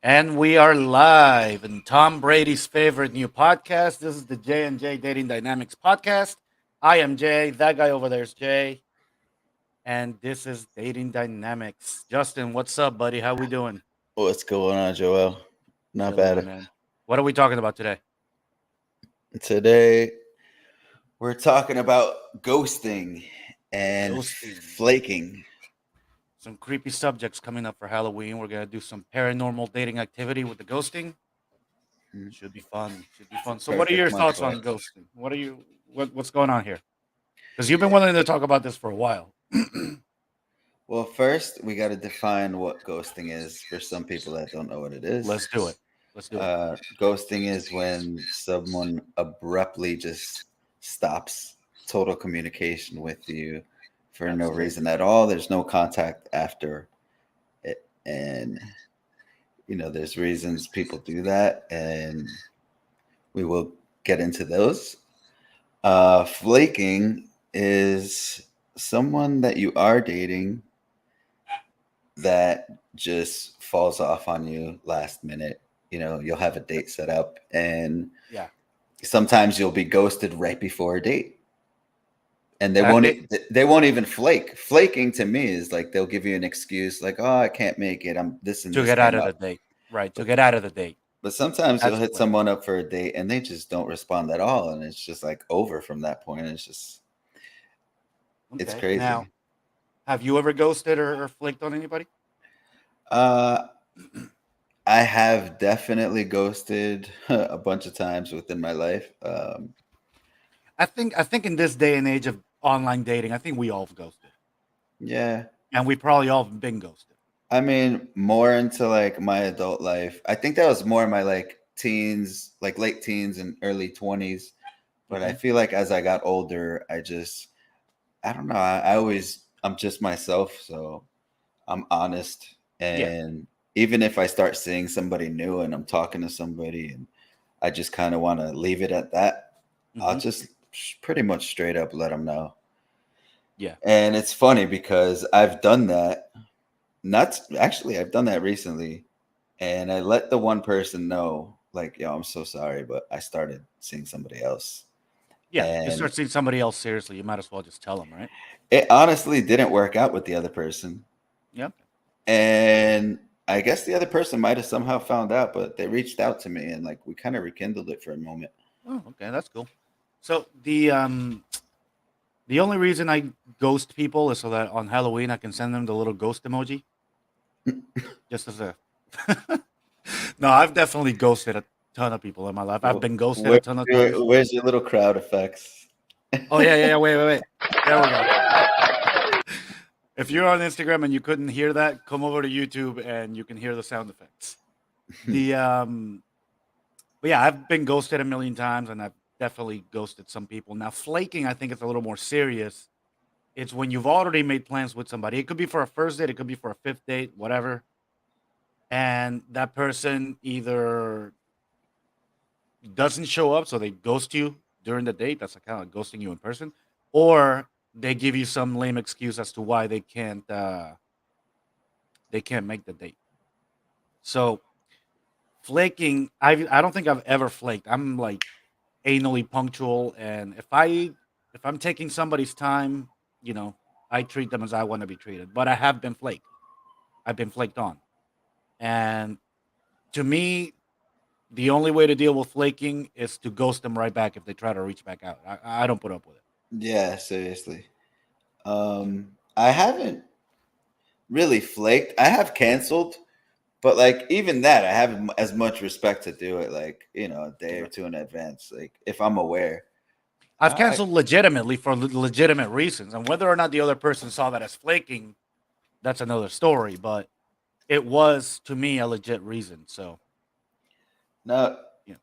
And we are live in Tom Brady's favorite new podcast. This is the J and J Dating Dynamics podcast. I am Jay. That guy over there is Jay, and this is Dating Dynamics. Justin, what's up, buddy? How we doing? What's going on, Joel? Not Chilling, my bad. man. What are we talking about today? Today we're talking about ghosting and Ghosting. flaking. Some creepy subjects coming up for Halloween. We're gonna do some paranormal dating activity with the ghosting. Hmm. Should be fun. Should be It's a fun. So, what are your perfect month thoughts for on it. ghosting? What's going on here? Because you've been wanting to talk about this for a while. Well, first we got to define what ghosting is for some people that don't know what it is. Let's do it. Let's do it. Ghosting is when someone abruptly just stops total communication with you for no Absolutely. reason at all. There's no contact after it, and there's reasons people do that, and we will get into those. Flaking is someone that you are dating that just falls off on you last minute. You'll have a date set up, and Yeah. sometimes you'll be ghosted right before a date, and they That won't date e- they won't even flake. Flaking to me is like they'll give you an excuse, like, "Oh, I can't make it. I'm this and to this get out came of the up." date. Right. To But get out of the date. but sometimes you'll That's hit like, someone up for a date and they just don't respond at all, and it's just like over from that point. It's okay. Now, crazy. have you ever ghosted or flaked on anybody? Uh, I have definitely ghosted a bunch of times within my life. I think in this day and age of online dating, I think we all have ghosted. Yeah, And we probably all have been ghosted. I mean, more into like my adult life. I think that was more in my like teens, like late teens and early 20s. But I Hmm. feel like as I got older, I don't know. I'm just myself. So I'm honest. Yeah. And even if I start seeing somebody new and I'm talking to somebody and I just kind of want to leave it at that, I'll Hmm. just pretty much straight up let them know. Yeah. And it's funny because I've done that. Not actually, I've done that recently. And I let the one person know, like, yo, I'm so sorry, but I started seeing somebody else. Yeah. You And start seeing somebody else seriously, you might as well just tell them, right? it honestly didn't work out with the other person. Yeah. And I guess the other person might have somehow found out, but they reached out to me and like we kind of rekindled it for a moment. Oh, okay. That's cool. So the only reason I ghost people is so that on Halloween I can send them the little ghost emoji. Just as a no, I've definitely ghosted a ton of people in my life. I've been ghosted a ton of times. Where's your little crowd effects? Oh yeah, yeah, yeah. Wait. There we go. If you're on Instagram and you couldn't hear that, come over to YouTube and you can hear the sound effects. The but yeah, I've been ghosted a million times, and I've definitely ghosted some people. Now, flaking, I think it's a little more serious. It's when you've already made plans with somebody. It could be for a first date, it could be for a fifth date, whatever. And that person either doesn't show up, so they ghost you during the date. That's kind of ghosting you in person, or they give you some lame excuse as to why they can't make the date. So flaking, I don't think I've ever flaked. I'm like anally punctual, and if I'm taking somebody's time, you know, I treat them as I want to be treated. But I have been flaked. I've been flaked on, and to me, the only way to deal with flaking is to ghost them right back if they try to reach back out. I don't put up with it. Yeah, seriously. I haven't really flaked. I have canceled, but like even that, I have as much respect to do it like, a day or Right. two in advance. Like if I'm aware. I've I canceled legitimately for legitimate reasons, and whether or not the other person saw that as flaking, that's another story. But it was to me a legit reason. So, Now, you know.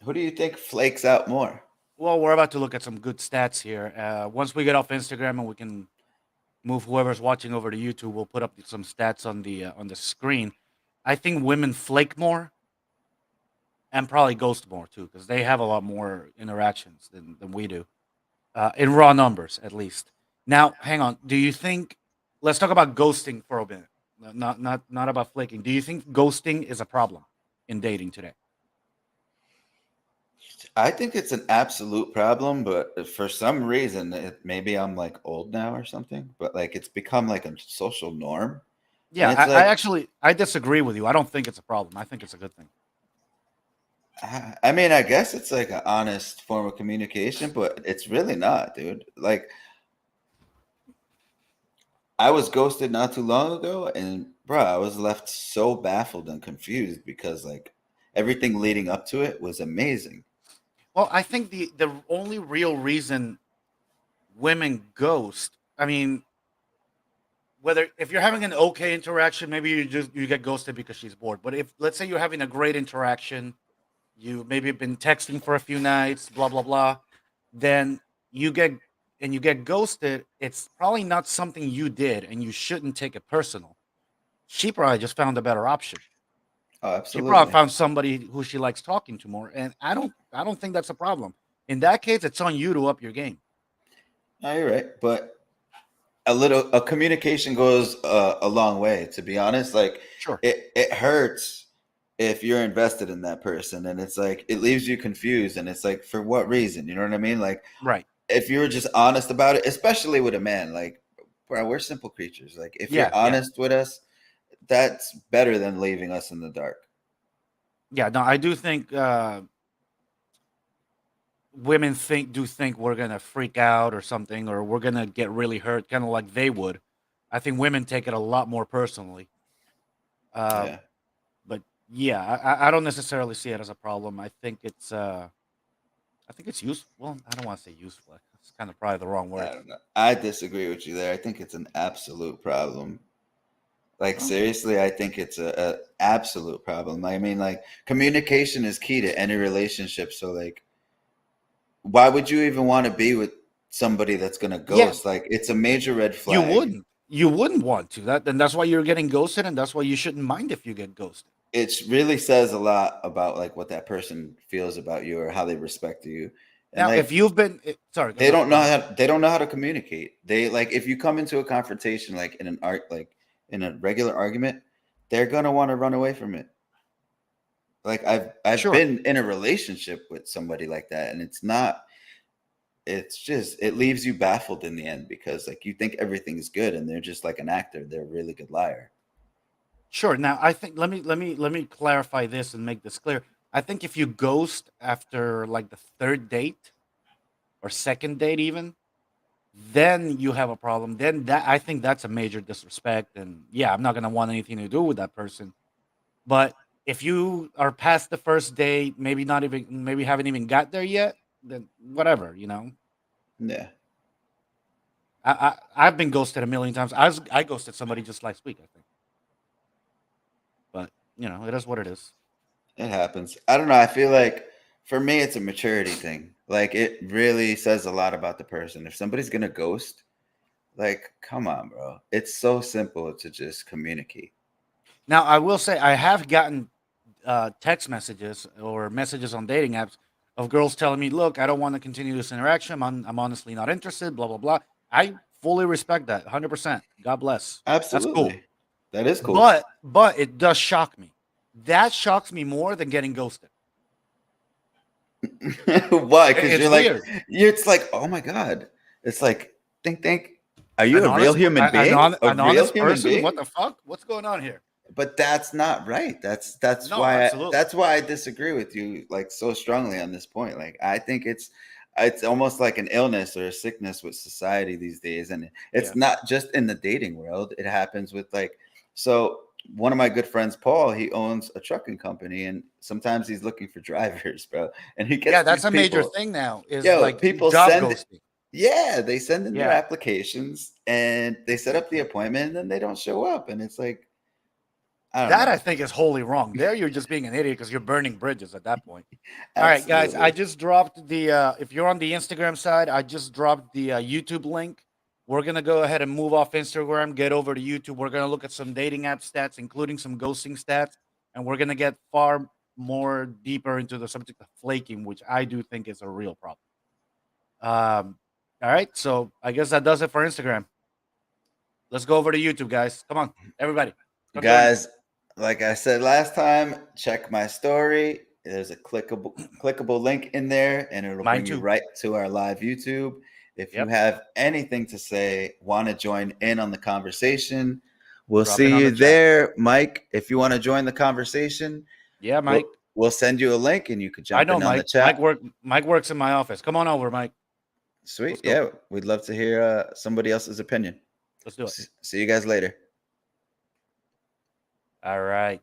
who do you think flakes out more? Well, we're about to look at some good stats here. Once we get off Instagram and we can move whoever's watching over to YouTube, we'll put up some stats on the screen. I think women flake more and probably ghost more too because they have a lot more interactions than we do in raw numbers, at least. Now, hang on. Do you think? Let's talk about ghosting for a minute. Not about flaking. Do you think ghosting is a problem in dating today? I think it's an absolute problem, but for some reason, maybe I'm like old now or something, but like it's become like a social norm. And Yeah, it's I like, actually I disagree with you. I don't think it's a problem. I think it's a good thing. I mean, I guess it's like an honest form of communication, but it's really not, dude. Like, I was ghosted not too long ago, and bro, I was left so baffled and confused because like everything leading up to it was amazing. Well, I think the only real reason women ghost, I mean, whether if you're having an okay interaction, maybe you get ghosted because she's bored. But if let's say you're having a great interaction, you maybe have been texting for a few nights, blah blah blah, then you get you get ghosted. It's probably not something you did, and you shouldn't take it personal. She probably just found a better option. Oh, She probably absolutely. found somebody who she likes talking to more, and I don't think that's a problem. In that case, it's on you to up your game. No, you're right, but a communication goes a long way. To be honest, like Sure. it hurts if you're invested in that person, and it's like it leaves you confused, and it's like for what reason? You know what I mean? Like Right. if you're just honest about it, especially with a man, like bro, we're simple creatures. Like if you're Yeah. Yeah. honest with us, that's better than leaving us in the dark. Yeah. No, I do think women think we're gonna freak out or something, or we're gonna get really hurt, kind of like they would. I think women take it a lot more personally. Uh, Yeah, but yeah, I don't necessarily see it as a problem. I think it's useful. Well, I don't want to say useful. It's kind of probably the wrong I word. don't know. I disagree with you there. I think it's an absolute problem. Like Well, seriously, I think it's a absolute problem. I mean, like communication is key to any relationship. So like, why would you even want to be with somebody that's gonna yeah, ghost? Like, it's a major red you flag. wouldn't. You wouldn't want to. Then that's why you're getting ghosted, and that's why you shouldn't mind if you get ghosted. It really says a lot about like what that person feels about you or how they respect you. And Now, if like, you've been sorry, they don't go know ahead. how they don't know how to communicate. They like if you come into a confrontation like in an art like in a regular argument, they're gonna want to run away from it. Like I've Sure. been in a relationship with somebody like that, and it's not. It's just it leaves you baffled in the end because like you think everything's good, and they're just like an actor. They're a really good liar. Sure. Now, I think let me clarify this and make this clear. I think if you ghost after like the third date or second date, even then you have a problem. Then that I think that's a major disrespect, and yeah, I'm not gonna want anything to do with that person. But if you are past the first date, maybe not even, maybe haven't even got there yet, then whatever, you know. Yeah, I've been ghosted a million times. I ghosted somebody just last week, I think. But it is what it is. it happens. I don't know. I feel like for me, it's a maturity thing. Like it really says a lot about the person. If somebody's gonna ghost, like, come on, bro. It's so simple to just communicate. Now, I will say I have gotten text messages or messages on dating apps of girls telling me, "Look, I don't want to continue this interaction. I'm honestly not interested." Blah blah blah. I fully respect that, 100%. God bless. That's cool. Absolutely. That is cool. But it does shock me. That shocks me more than getting ghosted. Why? Because It's you're like, weird. it's like, oh my God. It's like, think. Are you a real human being? A An real honest human person. What being? the fuck? What's going on here? But that's not right. No, absolutely. That's why I disagree with you like so strongly on this point. Like I think it's almost like an illness or a sickness with society these days, and it's Yeah. not just in the dating world. It happens with like so. One of my good friends, Paul, he owns a trucking company, and sometimes he's looking for drivers, bro. And he Yeah, gets that's these a major people. thing now. Is Yo, like people job send ghosting. yeah, they send in their Yeah. applications and they set up the appointment and then they don't show up. And it's like, I don't That I know. think is wholly wrong. There, you're just being an idiot because you're burning bridges at that point. All right, guys. I Absolutely. just dropped the. If you're on the Instagram side, I just dropped the YouTube link. We're gonna go ahead and move off Instagram, get over to YouTube. We're gonna look at some dating app stats, including some ghosting stats, and we're gonna get far more deeper into the subject of flaking, which I do think is a real problem. All right, so I guess that does it for Instagram. Let's go over to YouTube, guys. Come on, everybody. Come join me. Guys, like I said last time, check my story. There's a clickable link in there, and it'll Mine bring you too. right to our live YouTube. If you Yep. have anything to say, want to join in on the conversation, we'll Drop in see on you the chat. there, Mike. If you want to join the conversation, Yeah, we'll Mike. we'll send you a link, and you could I jump know in on the Mike. chat. Mike works in my office. Come on over, Mike. Sweet, Let's go. yeah, we'd love to hear somebody else's opinion. Let's do it. See you guys later. All right.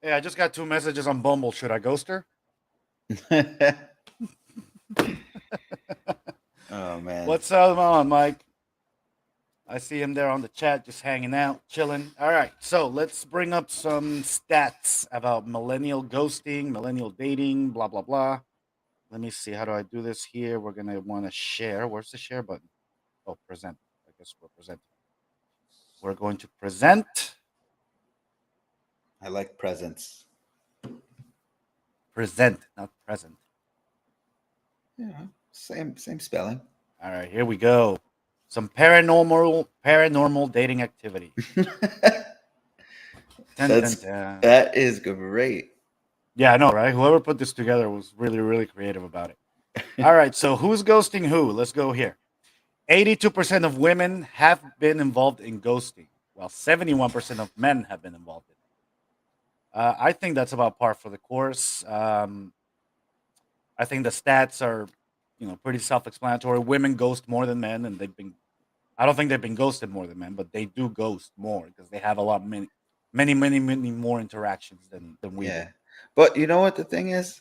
Hey, I just got 2 messages on Bumble. Should I ghost her? Oh man. What's up on, Mike? I see him there on the chat, just hanging out, chilling. All right, so let's bring up some stats about millennial ghosting, millennial dating, blah blah blah. Let me see. How do I do this here? We're gonna want to share. Where's the share button? Oh, present. I guess we're presenting. We're going to present. I like presents. Present, not present. Yeah, same spelling. All right, here we go. Some paranormal dating activity. Dun, dun, dun. That is great. Yeah, I know, right? Whoever put this together was really, really creative about it. All right, so who's ghosting who? Let's go here. 82% of women have been involved in ghosting, while 71% of men have been involved in it. I think that's about par for the course. I think the stats are, pretty self-explanatory. Women ghost more than men, and I don't think they've been ghosted more than men, but they do ghost more because they have many more interactions than we do. Yeah. But you know what the thing is?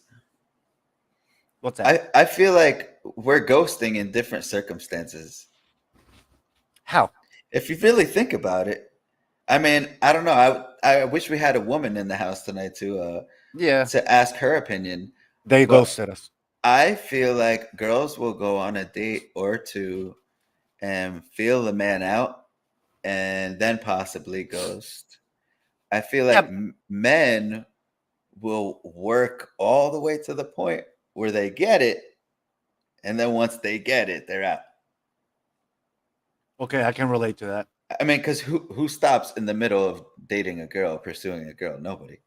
What's that? I feel like we're ghosting in different circumstances. How? If you really think about it, I mean, I don't know. I wish we had a woman in the house tonight Yeah, to ask her opinion. they But ghosted us. I feel like girls will go on a date or two and feel the man out and then possibly ghost. I feel like Yeah. men will work all the way to the point where they get it, and then once they get it, they're out. Okay, I can relate to that. I mean, because who stops in the middle of dating a girl, pursuing a girl? Nobody,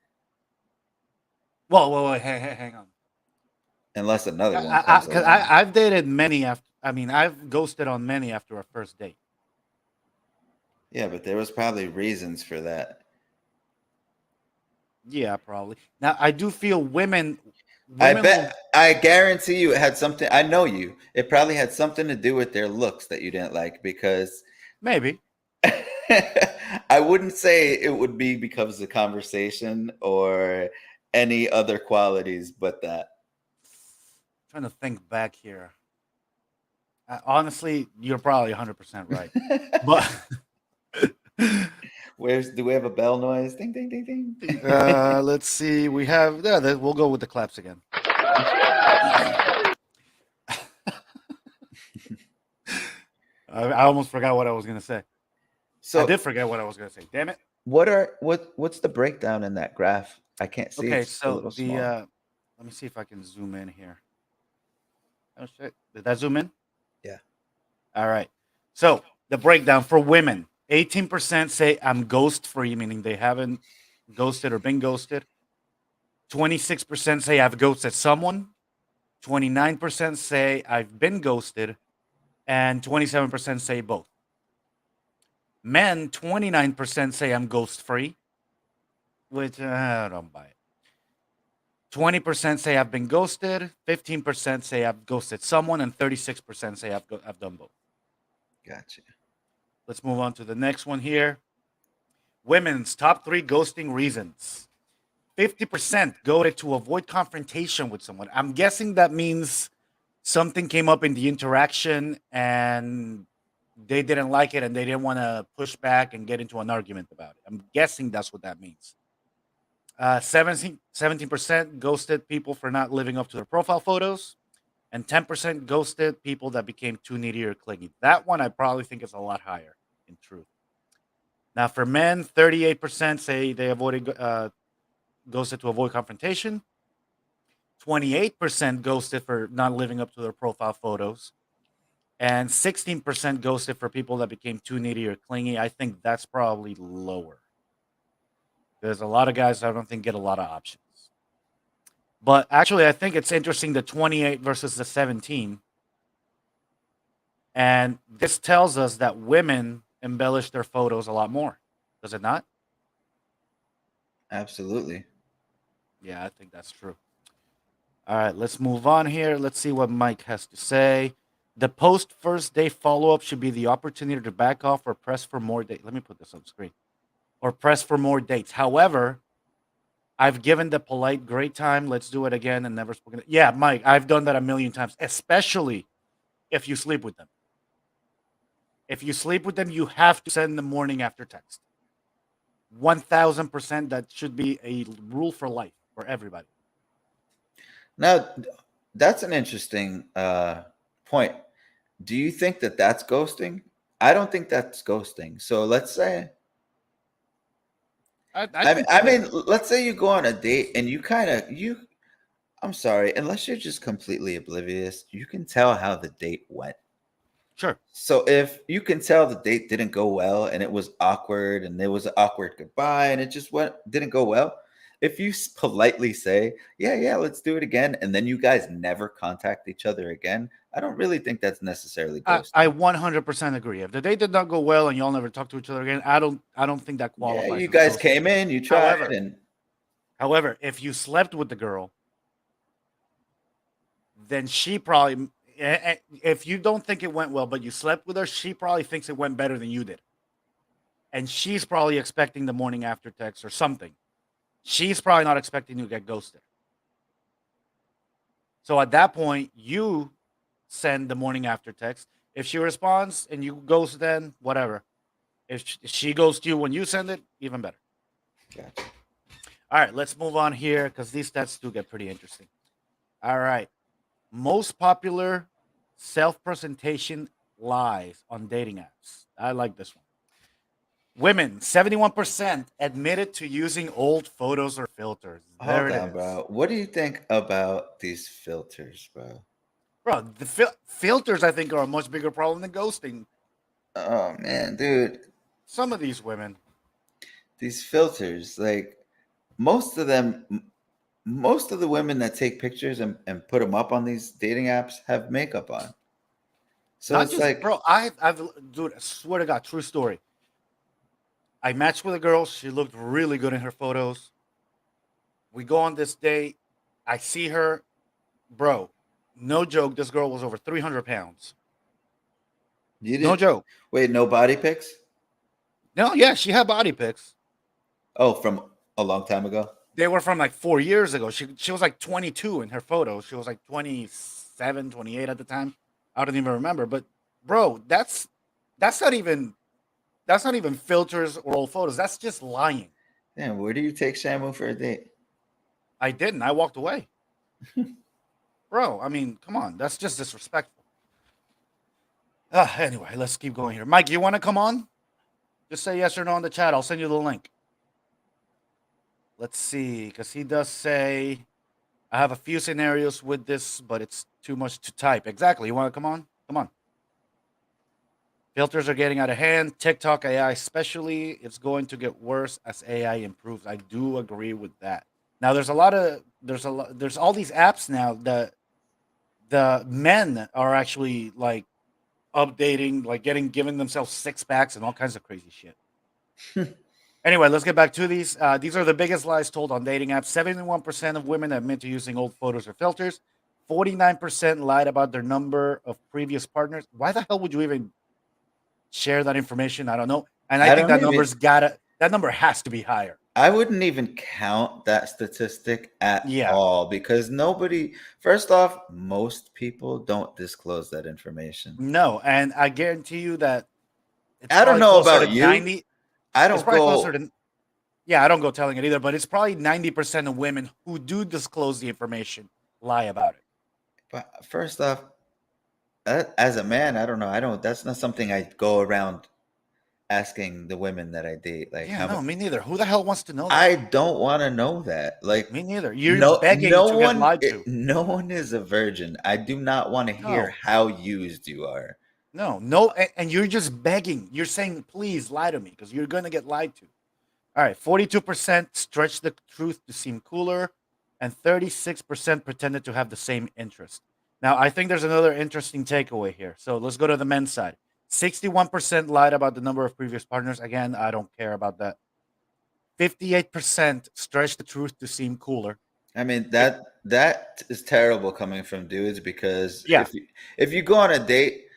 Whoa, hang on. unless another one I, comes because along. I've dated many after. I mean, I've ghosted on many after a first date. Yeah, but there was probably reasons for that. Yeah, probably. Now I do feel women. I Women will bet, I guarantee you, it had something. I know you. It probably had something to do with their looks that you didn't like because maybe. I wouldn't say it would be because of conversation or any other qualities but that. Trying to think back here. Honestly, you're probably 100% right. But Do we have a bell noise? Ding ding ding ding. let's see. We have. Yeah, we'll go with the claps again. I almost forgot what I was gonna say. I So did forget what I was gonna say. Damn it. what's the breakdown in that graph? I can't see. Okay, It's a so little the small. let me see if I can zoom in here. Oh shit! Did that zoom in? Yeah. All right. So the breakdown for women: 18% say I'm ghost free, meaning they haven't ghosted or been ghosted. 26% say I've ghosted someone. 29% say I've been ghosted, and 27% say both. Men, 29% say I'm ghost free, which I don't buy it. 20% say I've been ghosted, 15% say I've ghosted someone, and 36% say I've done both. Gotcha. Let's move on to the next one here. Women's top 3 ghosting reasons. 50% go to avoid confrontation with someone. I'm guessing that means something came up in the interaction and they didn't like it and they didn't want to push back and get into an argument about it. I'm guessing that's what that means. 17% ghosted people for not living up to their profile photos, and 10% ghosted people that became too needy or clingy. That one I probably think is a lot higher in truth. Now, for men, 38% say they ghosted to avoid confrontation. 28% ghosted for not living up to their profile photos. and 16% ghosted for people that became too needy or clingy. I think that's probably lower because a lot of guys I don't think get a lot of options. But actually, I think it's interesting the 28 versus the 17. And this tells us that women embellish their photos a lot more. Does it not? Absolutely. Yeah, I think that's true. All right, let's move on here. Let's see what Mike has to say. The post first day follow up should be the opportunity to back off or press for more dates. Let me put this on screen. Or press for more dates. However, I've given the polite great time. Let's do it again and never spoken. Yeah, Mike, I've done that a million times, especially if you sleep with them. If you sleep with them, you have to send the morning after text. 1000%. That should be a rule for life for everybody. Now, that's an interesting point. Do you think that that's ghosting? I don't think that's ghosting. So let's say, I think I so. mean, let's say you go on a date and I'm sorry, unless you're just completely oblivious, you can tell how the date went. Sure. So if you can tell the date didn't go well and it was awkward and there was an awkward goodbye and it just didn't go well, if you politely say, yeah, let's do it again, and then you guys never contact each other again, I don't really think that's necessarily I ghosting. 100% agree. If the date did not go well and y'all never talk to each other again, I don't think that Yeah, qualifies you as guys ghosting. came in, you tried, However, and however, if you slept with the girl, then she probably if you don't think it went well, but you slept with her, she probably thinks it went better than you did. And she's probably expecting the morning after text or something. She's probably not expecting you to get ghosted. So at that point, you send the morning after text. If she responds and you ghost, then whatever. If she goes to you when you send it, even better. gotcha. All right, let's move on here because these stats do get pretty interesting. All right. Most popular self presentation lies on dating apps. I like this one. Women, 71% admitted to using old photos or filters. There Hold it on, is. bro. What do you think about these filters, bro? Bro, the filters, I think, are a much bigger problem than ghosting. Oh man, dude, Some of these women. these filters, like most of them, most of the women that take pictures and put them up on these dating apps have makeup on. So Not it's just, like, bro, dude, I swear to God, true story. I matched with a girl. She looked really good in her photos. We go on this date. I see her. Bro, no joke. This girl was over 300 pounds. you No did joke. wait, no body pics? No, yeah, she had body pics. Oh, from a long time ago? They were from like 4 years ago. She was like 22 in her photos. She was like 27, 28 at the time. I don't even remember. But bro, that's not even filters or old photos. That's just lying. Damn, where do you take Shamu for a date? I didn't. I walked away. Bro, I mean, come on. That's just disrespectful. Anyway, let's keep going here. Mike, you want to come on? Just say yes or no in the chat. I'll send you the link. Let's see, because he does say, I have a few scenarios with this, but it's too much to type. Exactly. You want to come on? Come on. Filters are getting out of hand. TikTok AI, especially, it's going to get worse as AI improves. I do agree with that. Now, there's all these apps now that the men are actually like updating, like giving themselves six packs and all kinds of crazy shit. Anyway, let's get back to these. These are the biggest lies told on dating apps. 71% of women admit to using old photos or filters. 49% lied about their number of previous partners. Why the hell would you even share that information? I don't know. And I I think don't that even that number has to be higher. I wouldn't even count that statistic at Yeah. all because first off, most people don't disclose that information. No, and I guarantee you that it's I don't probably know closer to about you. 90. I It's don't probably closer go, to Yeah, I don't go telling it either, but it's probably 90% of women who do disclose the information lie about it. but first off, as a man, I don't know. I don't, that's not something I go around asking the women that I date. Like, Yeah, how no, much? me neither. Who the hell wants to know that? I don't want to know that. Like, Me neither. You're begging to get lied to. no one is a virgin. I do not want to hear No, how used you are. No, and you're just begging. You're saying, please lie to me because you're going to get lied to. All right, 42% stretched the truth to seem cooler, and 36% pretended to have the same interest. Now, I think there's another interesting takeaway here. So let's go to the men's side. 61% lied about the number of previous partners. Again, I don't care about that. 58% stretched the truth to seem cooler. I mean It- that is terrible coming from dudes because yeah. if you go on a date,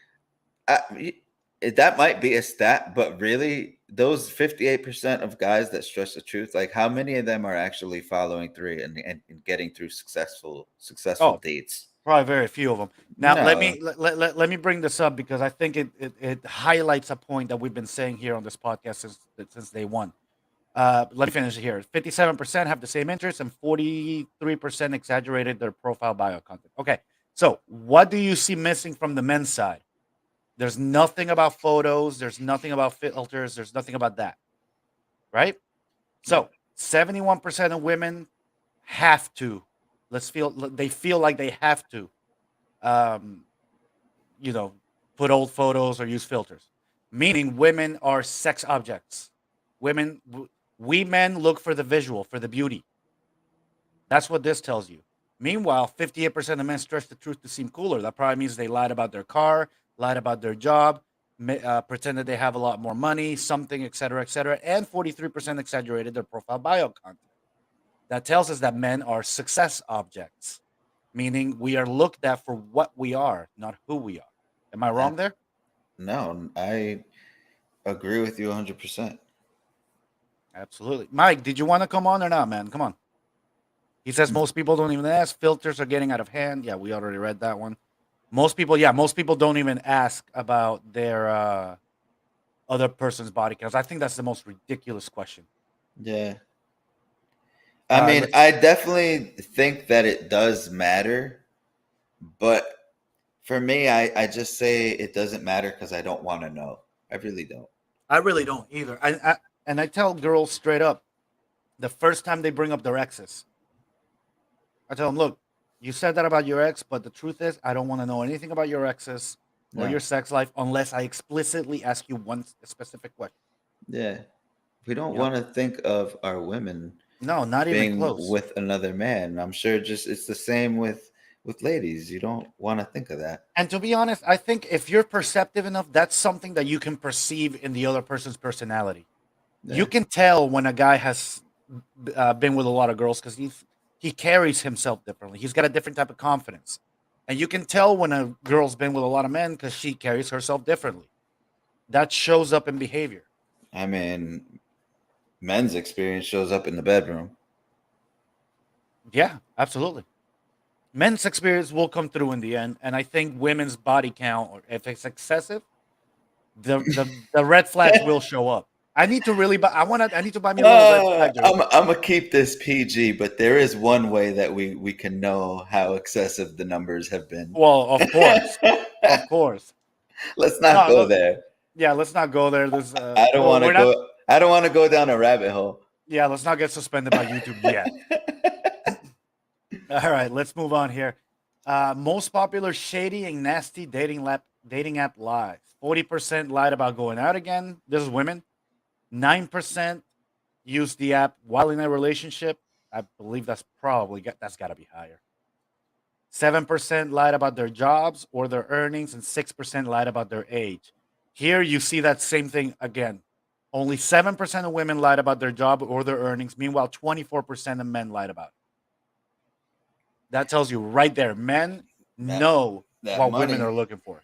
that might be a stat, but really, those 58% of guys that stress the truth, like how many of them are actually following through and getting through successful Oh, dates? probably very few of them. Now, let No. me let me bring this up because I think it highlights a point that we've been saying here on this podcast since day one. Let me finish it here. 57% have the same interests, and 43% exaggerated their profile bio content. Okay, so what do you see missing from the men's side? There's nothing about photos. There's nothing about filters. There's nothing about that, right? Yep. So 71% of women have to. They feel like they have to, um, you know, put old photos or use filters. Meaning, women are sex objects. Women, we men look for the visual, for the beauty. That's what this tells you. Meanwhile, 58% of men stretch the truth to seem cooler. That probably means they lied about their car, lied about their job, pretended they have a lot more money, something, etc., etc. And 43% exaggerated their profile bio content. That tells us that men are success objects, meaning we are looked at for what we are, not who we are. Am I Uh, wrong there? no, I agree with you 100%. Absolutely. Mike, did you want to come on or not, man? Come on. He says most people don't even ask. Filters are getting out of hand. Yeah, we already read that one. Most people don't even ask about their other person's body counts. I think that's the most ridiculous question. Yeah. I mean, Let's. I definitely think that it does matter, but for me, I just say it doesn't matter because I don't want to know. I really don't. I really don't either. And I tell girls straight up the first time they bring up their exes, I tell them, look, you said that about your ex, but the truth is, I don't want to know anything about your exes or No. your sex life unless I explicitly ask you one specific question. Yeah. We don't Yep. want to think of our women No, not even being close. with another man. I'm sure just it's the same with ladies. You don't want to think of that. And to be honest, I think if you're perceptive enough, that's something that you can perceive in the other person's personality. You Yeah. can tell when a guy has been with a lot of girls because he carries himself differently. He's got a different type of confidence, and you can tell when a girl's been with a lot of men because she carries herself differently. That shows up in behavior. I mean, men's experience shows up in the bedroom. Yeah, absolutely. Men's experience will come through in the end, and I think women's body count, or if it's excessive, the red flags will show up. I need to really buy. I need to buy me a little red flag I'm jersey. gonna keep this PG, but there is one way that we can know how excessive the numbers have been. Well, of course, of course. Let's not No, go no, there. yeah, let's not go there. This, I don't well, want to we're not. go. I don't want to go down a rabbit hole. Yeah, let's not get suspended by YouTube yet. All right, let's move on here. Most popular shady and nasty dating app lies. 40% lied about going out again. This is women. 9% used the app while in a relationship. I believe that's got to be higher. 7% lied about their jobs or their earnings, and 6% lied about their age. Here you see that same thing again. Only 7% of women lied about their job or their earnings. Meanwhile, 24% of men lied about it. That tells you right there, men that know that what women money, are looking for.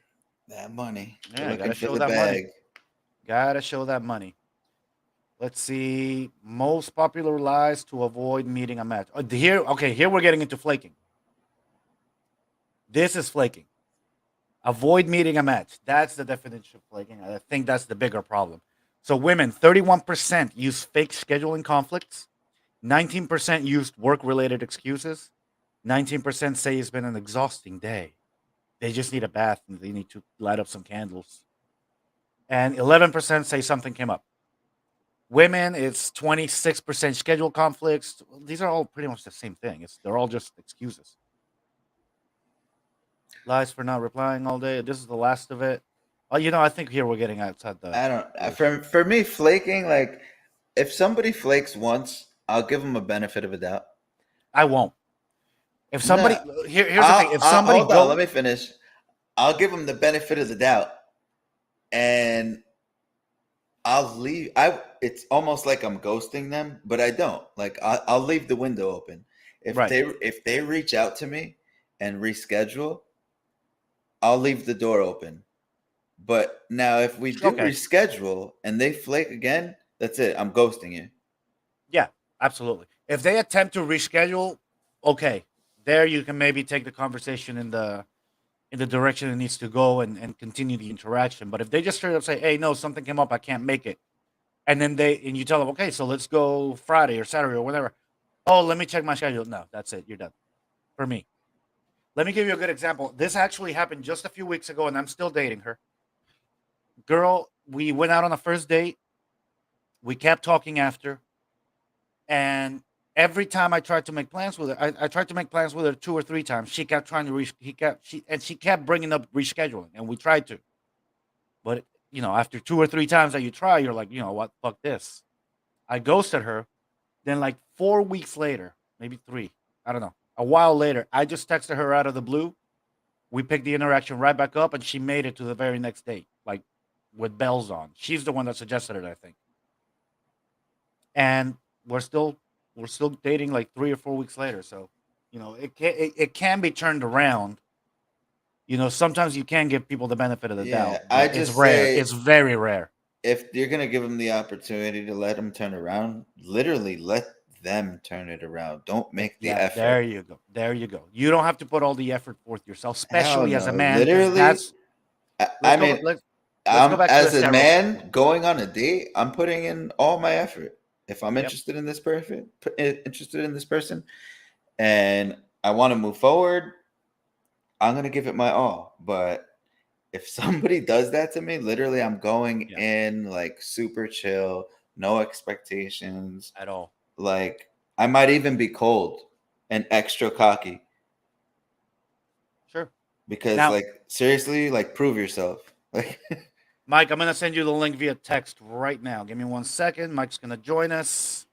that money. They're Yeah, looking gotta for show the that money. bag. Gotta show that money. Let's see. Most popular lies to avoid meeting a match. Here we're getting into flaking. This is flaking. Avoid meeting a match. That's the definition of flaking. I think that's the bigger problem. So women, 31% use fake scheduling conflicts. 19% used work-related excuses. 19% say it's been an exhausting day. They just need a bath and they need to light up some candles. And 11% say something came up. Women, it's 26% schedule conflicts. These are all pretty much the same thing. They're all just excuses. Lies for not replying all day. This is the last of it. Oh, I think here we're getting outside the. I don't. For me, flaking, like if somebody flakes once, I'll give them a benefit of a doubt. I won't. If somebody No, here's the thing. If somebody hold on. Let go me finish. I'll give them the benefit of the doubt, and I'll leave. It's almost like I'm ghosting them, but I don't. Like I'll leave the window open. right, If they reach out to me and reschedule, I'll leave the door open. But now, if we do okay, reschedule and they flake again, that's it. I'm ghosting you. yeah, absolutely. If they attempt to reschedule, okay, there you can maybe take the conversation in the direction it needs to go and continue the interaction. But if they just straight up say, "Hey, no, something came up, I can't make it," and then you tell them, "Okay, so let's go Friday or Saturday or whatever." Oh, let me check my schedule. No, that's it. You're done. For me. Let me give you a good example. This actually happened just a few weeks ago, and I'm still dating her. Girl, we went out on a first date. We kept talking after, and every time I tried to make plans with her, I tried to make plans with her 2 or 3 times. She kept trying to she kept bringing up rescheduling, and we tried to. But after 2 or 3 times that you try, you're like, what? Fuck this. I ghosted her. Then, like 4 weeks later, maybe three, I don't know. A while later, I just texted her out of the blue. We picked the interaction right back up, and she made it to the very next date, like with bells on. She's the one that suggested it, I think. And we're still we're still dating like 3 or 4 weeks later. So, it can be turned around. Sometimes you can give people the benefit of the Yeah, doubt, I but it's just rare. say It's very rare. if you're gonna give them the opportunity to let them turn around, literally let them turn it around. Don't make the Yeah, there effort. you go. There you go. You don't have to put all the effort forth yourself, Hell especially as a no. man, because Literally, that's I let's go mean, let's go I'm back to the as a stereotype. man going on a date, I'm putting in all my effort. If I'm Yep. interested in this person, and I want to move forward, I'm gonna give it my all. But if somebody does that to me, literally, I'm going Yeah. in like super chill, no expectations. At all. Like I might even be cold and extra cocky Sure. because, Now, like, seriously, like, prove yourself. Like, Mike, I'm gonna send you the link via text right now. Give me 1 second. Mike's gonna join us.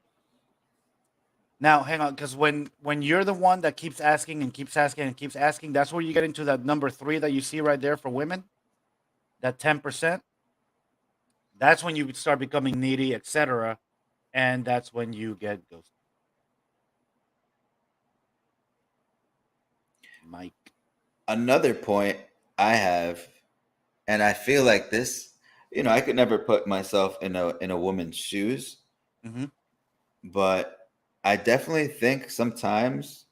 Now, hang on, because when you're the one that keeps asking and keeps asking and keeps asking, that's where you get into that number 3 that you see right there for women, that 10%. That's when you start becoming needy, etc., and that's when you get ghosted. Mike. another point I have, and I feel like this, I could never put myself in a woman's shoes, Mm-hmm. but I definitely think sometimes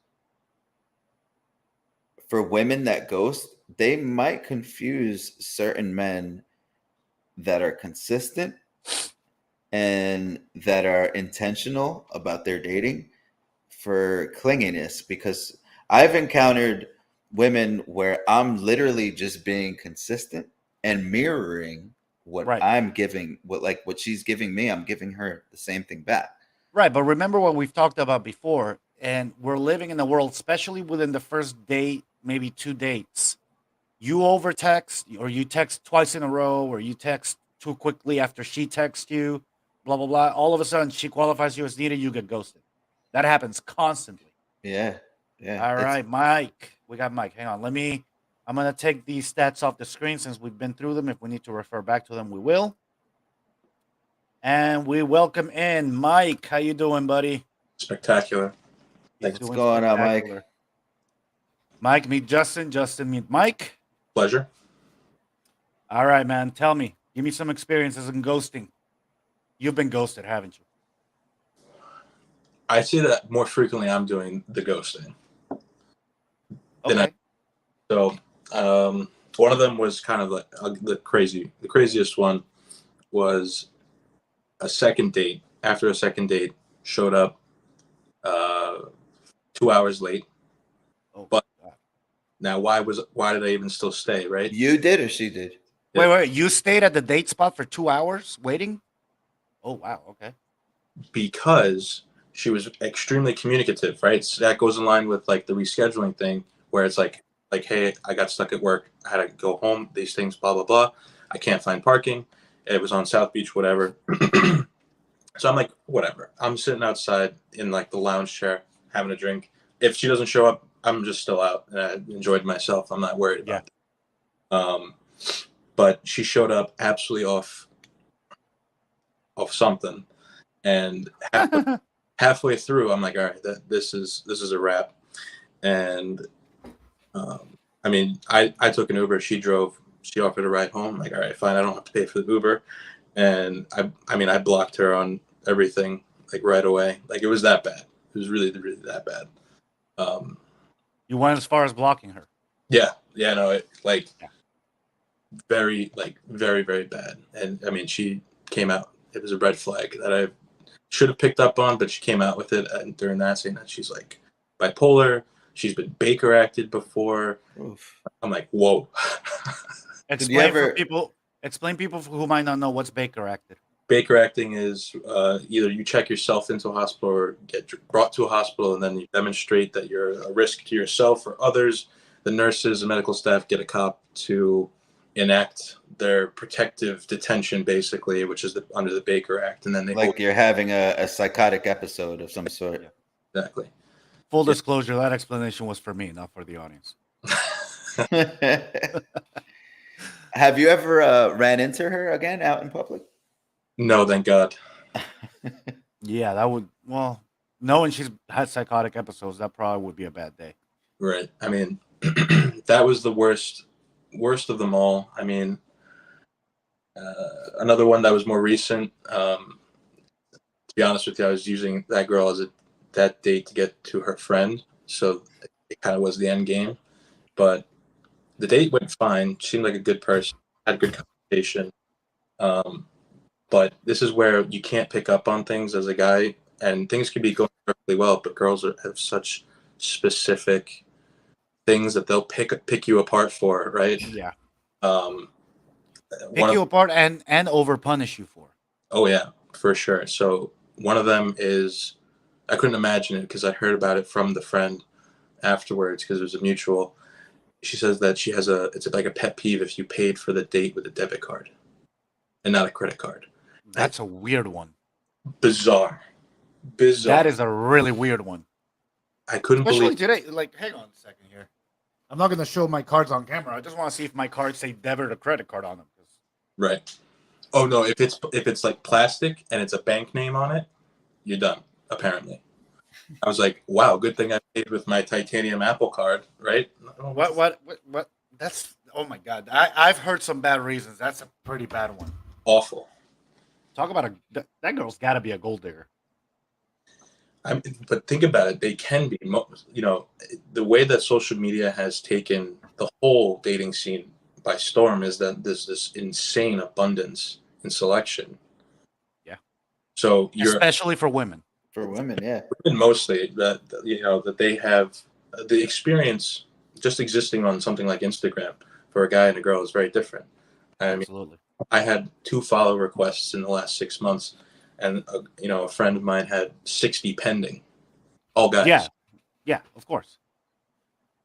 for women that ghost, they might confuse certain men that are consistent and that are intentional about their dating for clinginess, because I've encountered women where I'm literally just being consistent and mirroring what Right. I'm giving, what she's giving me, I'm giving her the same thing back. Right, but remember what we've talked about before, and we're living in a world, especially within the first date, maybe 2 dates. You over text, or you text twice in a row, or you text too quickly after she texts you, blah blah blah. All of a sudden, she qualifies you as needed. You get ghosted. That happens constantly. Yeah, yeah, All it's right, Mike. We got Mike. Hang on. I'm gonna take these stats off the screen since we've been through them. If we need to refer back to them, we will. And we welcome in Mike. How you doing, buddy? Spectacular. He's Thank you. what's doing going on, Mike? spectacular. Mike, meet Justin. Justin, meet Mike. Pleasure. All right, man. Tell me. Give me some experiences in ghosting. You've been ghosted, haven't you? I see that more frequently I'm doing the ghosting than I. Okay. So one of them was kind of like the craziest one was a second date. After a second date, showed up uh, 2 hours late. Oh, But God. now, why did I even still stay? Right? You did or she did? Wait. You stayed at the date spot for 2 hours waiting? Oh, wow. Okay. Because she was extremely communicative. Right? So that goes in line with like the rescheduling thing, where it's like, hey, I got stuck at work. I had to go home. These things, blah blah blah. I can't find parking. It was on South Beach, whatever. So I'm like, whatever. I'm sitting outside in like the lounge chair having a drink. If she doesn't show up, I'm just still out, and I enjoyed myself. I'm not worried about it. But she showed up absolutely off something, and halfway through, I'm like, all right, this is a wrap. And I mean, I took an Uber. She drove. She offered a ride home. I'm like, all right, fine. I don't have to pay for the Uber. And I mean, I blocked her on everything like right away. Like it was that bad. It was really, really that bad. You went as far as blocking her. Yeah, no, it like very, very, very bad. And I mean, she came out. It was a red flag that I should have picked up on, but she came out with it during that, saying that she's like bipolar. She's been Baker acted before. Oof. I'm like, whoa. Explain people who might not know what's Baker acted. Baker acting is either you check yourself into a hospital or get brought to a hospital, and then you demonstrate that you're a risk to yourself or others. The nurses and medical staff get a cop to enact their protective detention, basically, which is under the Baker Act, and then they you're having a psychotic episode of some sort. Yeah, exactly. Full disclosure, that explanation was for me, not for the audience. Have you ever ran into her again out in public? No, thank God. Yeah, that would, well, knowing she's had psychotic episodes, that probably would be a bad day. Right. I mean, that was the worst of them all. I mean, another one that was more recent. To be honest with you, I was using that girl as that date to get to her friend, so it kind of was the end game. But the date went fine. She seemed like a good person, had a good conversation. But this is where you can't pick up on things as a guy, and things can be going perfectly well, but girls have such specific things that they'll pick you apart for, right? Yeah. Pick you apart and over punish you for. Oh yeah, for sure. So one of them is, I couldn't imagine it because I heard about it from the friend afterwards because it was a mutual. She says that she has it's like a pet peeve if you paid for the date with a debit card and not a credit card. That's a weird one. Bizarre. That is a really weird one. I couldn't believe today. Like, hang on a second here. I'm not going to show my cards on camera. I just want to see if my cards say debit or credit card on them. Right. Oh no, if it's like plastic and it's a bank name on it, you're done, apparently. I was like, wow, good thing I paid with my titanium Apple card, right? What? That's, oh my God. I've heard some bad reasons. That's a pretty bad one. Awful. Talk about that girl's got to be a gold digger. But think about it. They can be, the way that social media has taken the whole dating scene by storm is that there's this insane abundance in selection. Yeah. So especially for women. For women, yeah. Women mostly that they have the experience just existing on something like Instagram for a guy and a girl is very different. Absolutely. I had 2 follow requests in the last 6 months, and a friend of mine had 60 pending. All guys. Yeah, of course.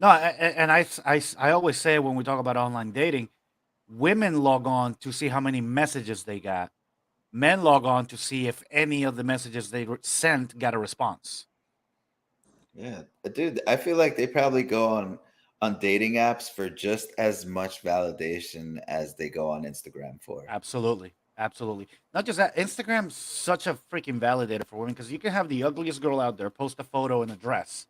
No, and I always say when we talk about online dating, women log on to see how many messages they got. Men log on to see if any of the messages they sent got a response. Yeah, dude, I feel like they probably go on dating apps for just as much validation as they go on Instagram for. Absolutely. Not just that, Instagram's such a freaking validator for women because you can have the ugliest girl out there post a photo in a dress,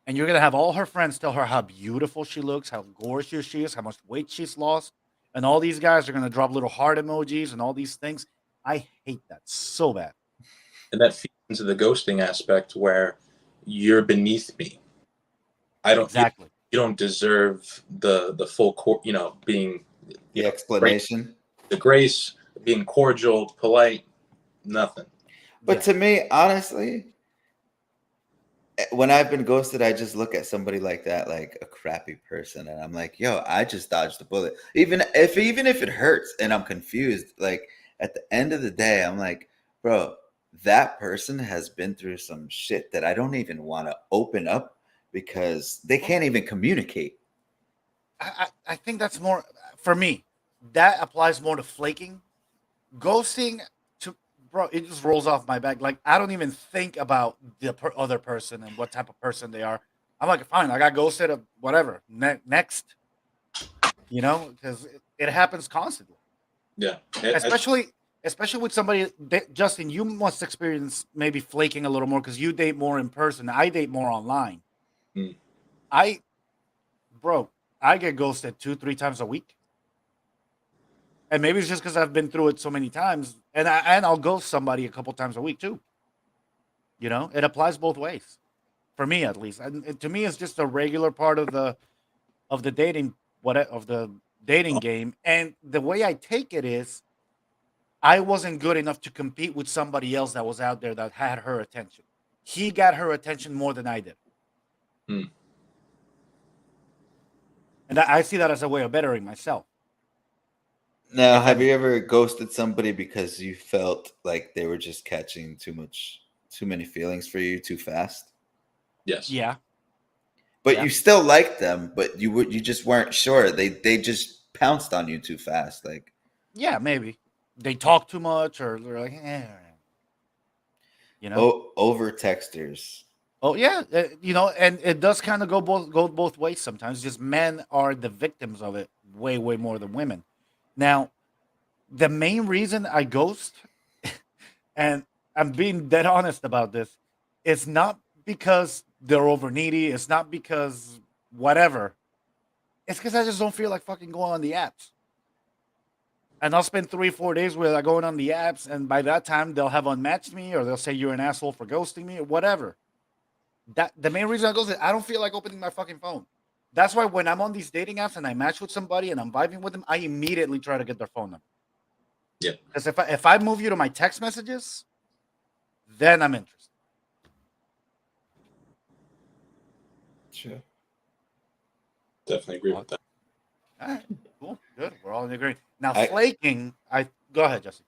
and you're gonna have all her friends tell her how beautiful she looks, how gorgeous she is, how much weight she's lost, and all these guys are gonna drop little heart emojis and all these things. I hate that so bad. And that feeds into the ghosting aspect where you're beneath me. Exactly. You don't deserve the full being the explanation, the grace, being cordial, polite, nothing. But to me, honestly, when I've been ghosted, I just look at somebody like that like a crappy person, and I'm like, yo, I just dodged a bullet. Even if it hurts and I'm confused, like at the end of the day, I'm like, bro, that person has been through some shit that I don't even want to open up because they can't even communicate. I think that's more for me. that applies more to flaking. Ghosting, to bro, it just rolls off my back. Like I don't even think about the other person and what type of person they are. I'm like, fine, I got ghosted. Whatever. Next, because it happens constantly. Yeah. Especially with somebody. Justin, you must experience maybe flaking a little more because you date more in person. I date more online. Mm. I, bro, I get ghosted 2-3 times a week. And maybe it's just because I've been through it so many times, and I'll ghost somebody a couple times a week too. It applies both ways, for me at least. And to me, it's just a regular part of the dating of the dating game. And the way I take it is, I wasn't good enough to compete with somebody else that was out there that had her attention. He got her attention more than I did, Mm. and I see that as a way of bettering myself. Now, If have any, you ever ghosted somebody because you felt like they were just catching too many feelings for you too fast? Yes. yeah, But yeah, you still liked them, but you just weren't sure. They just pounced on you too fast. Like, yeah, maybe they talk too much, or they're like, you know. over texters. Oh yeah, and it does kind of go both ways sometimes. Just men are the victims of it way more than women. Now, the main reason I ghost, and I'm being dead honest about this, it's not because they're over needy. It's not because whatever. It's because I just don't feel like fucking going on the apps. And I'll spend 3-4 days without going on the apps, and by that time they'll have unmatched me, or they'll say you're an asshole for ghosting me, or whatever. That the main reason I go is I don't feel like opening my fucking phone. That's why when I'm on these dating apps and I match with somebody and I'm vibing with them, I immediately try to get their phone number. Yeah. Because if I move you to my text messages, then I'm interested. Sure. Definitely agree with that. All right, cool, good. We're all in agreement. Now, I flaking, I go ahead, Jesse.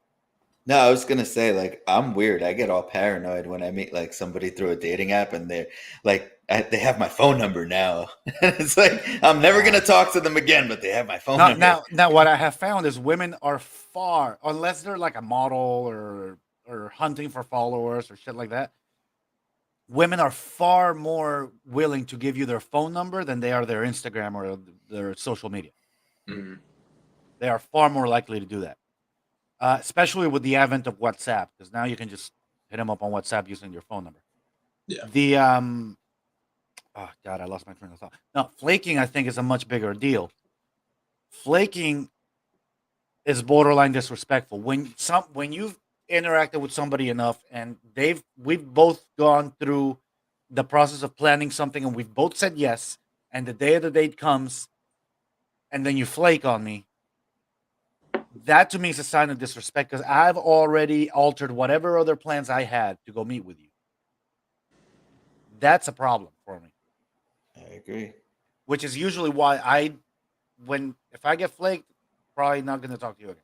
No, I was gonna say, like, I'm weird. I get all paranoid when I meet like somebody through a dating app, and they're like, they have my phone number now. It's like I'm never gonna talk to them again, but they have my phone Now, number. now, what I have found is women are far, unless they're like a model or hunting for followers or shit like that. Women are far more willing to give you their phone number than they are their Instagram or their social media. Mm. They are far more likely to do that, especially with the advent of WhatsApp, because now you can just hit them up on WhatsApp using your phone number. Yeah. The oh god, I lost my train of thought. No, flaking I think is a much bigger deal. Flaking is borderline disrespectful. When you've interacted with somebody enough and we've both gone through the process of planning something and we've both said yes, and the day of the date comes and then you flake on me, that to me is a sign of disrespect because I've already altered whatever other plans I had to go meet with you. That's a problem for me. I agree. Which is usually why if I get flaked, probably not going to talk to you again.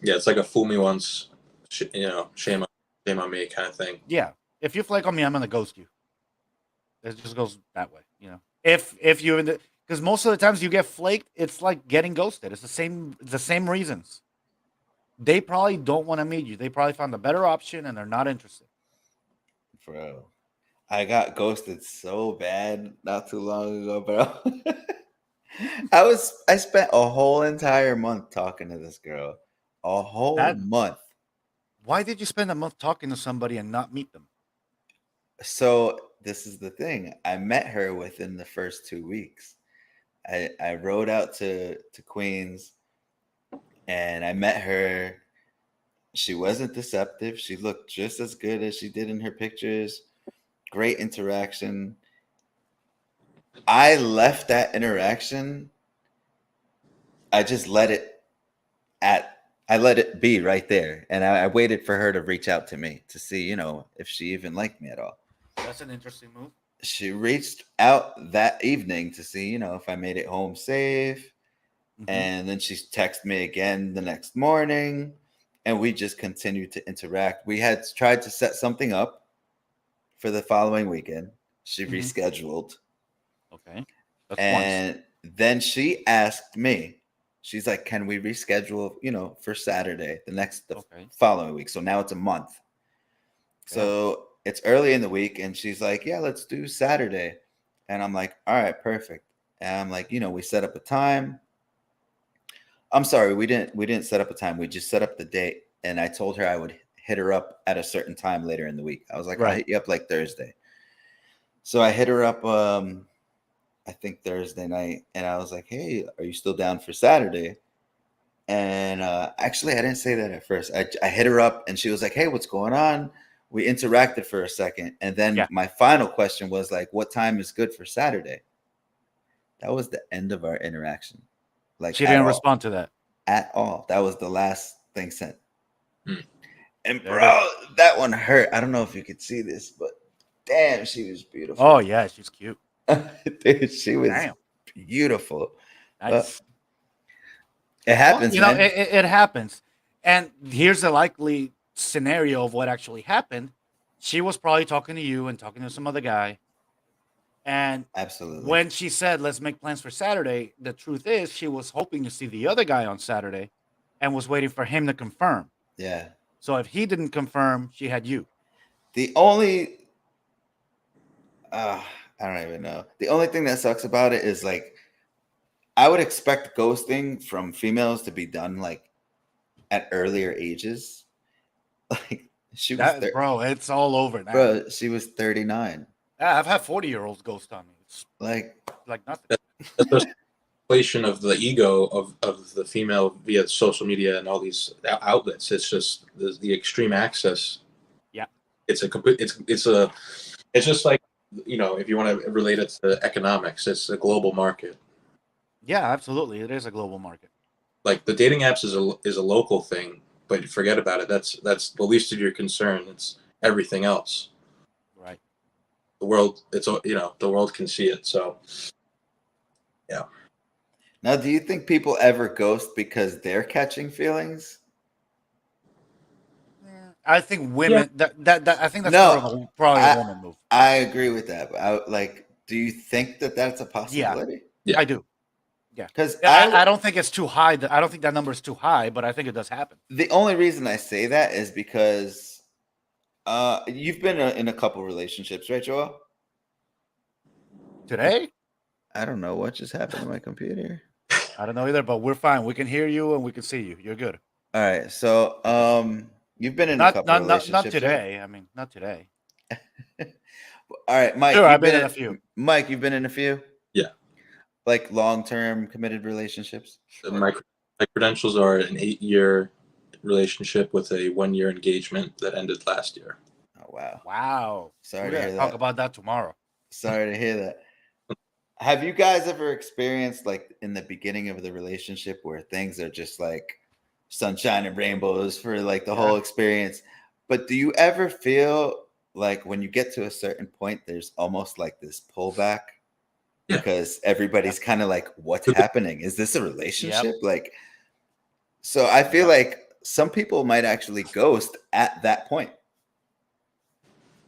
Yeah, it's like a fool me once, shame on me kind of thing. Yeah, if you flake on me, I'm going to ghost you. It just goes that way, If you're in because most of the times you get flaked, it's like getting ghosted. It's the same reasons. They probably don't want to meet you. They probably found a better option and they're not interested. Bro, I got ghosted so bad not too long ago, bro. I spent a whole entire month talking to this girl. A whole That month. Why did you spend a month talking to somebody and not meet them? So this is the thing. I met her within the first 2 weeks. I rode out to Queens and I met her. She wasn't deceptive. She looked just as good as she did in her pictures. Great interaction. I left that interaction. I just let it I let it be right there. And I waited for her to reach out to me to see, if she even liked me at all. That's an interesting move. She reached out that evening to see, if I made it home safe. Mm-hmm. And then she texted me again the next morning. And we just continued to interact. We had tried to set something up for the following weekend. She rescheduled. Okay, that's once. And then she asked me, she's like, can we reschedule, for Saturday, the Okay. following week? So now it's a month. Damn. So it's early in the week, and she's like, yeah, let's do Saturday. And I'm like, all right, perfect. And I'm like, we set up a time. I'm sorry, we didn't set up a time. We just set up the date. And I told her I would hit her up at a certain time later in the week. I was like, I'll Right. hit you up like Thursday. So I hit her up, I think Thursday night, and I was like, hey, are you still down for Saturday? And actually, I didn't say that at first. I hit her up, and she was like, hey, what's going on? We interacted for a second. And then Yeah. my final question was like, what time is good for Saturday? That was the end of our interaction. Like, She at didn't all. respond to that. At all. That was the last thing sent. Hmm. And There it bro, that one hurt. I don't know if you could see this, but damn, she was beautiful. Oh yeah, she's cute. Dude, she was Damn. beautiful. Nice. It happens, Well, man. it happens. And here's the likely scenario of what actually happened. She was probably talking to you and talking to some other guy. And Absolutely. when she said, let's make plans for Saturday, the truth is she was hoping to see the other guy on Saturday and was waiting for him to confirm. Yeah. So if he didn't confirm, she had you. The only I don't even know. The only thing that sucks about it is like I would expect ghosting from females to be done like at earlier ages. Like she was Bro, it's all over now. bro, she was 39. Yeah, I've had 40-year-olds ghost on me. It's Like nothing. That's a manipulation of the ego of the female via social media and all these outlets. It's just the extreme access. Yeah. It's a complete. It's just like, if you want to relate it to economics, it's a global market. Yeah, absolutely. It is a global market. Like the dating apps is a local thing, but forget about it. That's the least of your concern. It's everything else. Right. The world, the world can see it. So, yeah. now, do you think people ever ghost because they're catching feelings? I think women. That I think that's No, probably a woman move. I agree with that. But do you think that that's a possibility? Yeah. I do. Yeah, Because I don't think it's too high. I don't think that number is too high, but I think it does happen. the only reason I say that is because you've been in a couple relationships, right, Joel? Today, I don't know what just happened to my computer. I don't know either, but we're fine. We can hear you and we can see you. You're good. All right, so you've been in a couple relationships. Not today. Right? I mean, not today. All right, Mike. Sure, you've I've been in a few. Mike, you've been in a few. Yeah. Like long-term committed relationships. Sure. My credentials are an 8-year relationship with a 1-year engagement that ended last year. Oh wow! Wow. Sorry We're to hear gonna that. talk about that tomorrow. Sorry to hear that. Have you guys ever experienced like in the beginning of the relationship where things are just like sunshine and rainbows for like the whole experience? But do you ever feel like when you get to a certain point, there's almost like this pullback because everybody's kind of like, what's happening? Is this a relationship? Like, so I feel like some people might actually ghost at that point.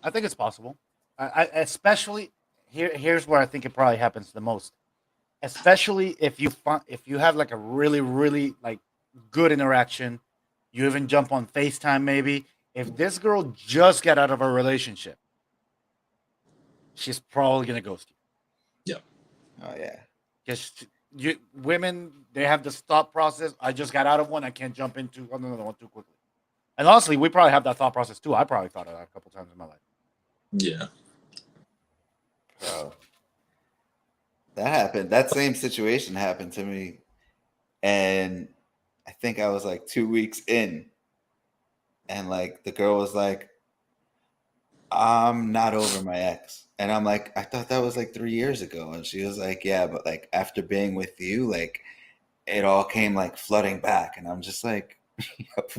I think it's possible. I especially here's where I think it probably happens the most. Especially if you have like a really like good interaction, you even jump on FaceTime maybe. If this girl just got out of a relationship, she's probably gonna ghost you. Yeah. Oh yeah. Because women, they have this thought process. I just got out of one. I can't jump into another one too quickly. And honestly, we probably have that thought process too. I probably thought of that a couple times in my life. Yeah. Bro, that happened. That same situation happened to me. And I think I was like 2 weeks in. And like the girl was like, I'm not over my ex. And I'm like, I thought that was like 3 years ago. And she was like, yeah, but like after being with you, like it all came like flooding back. And I'm just like,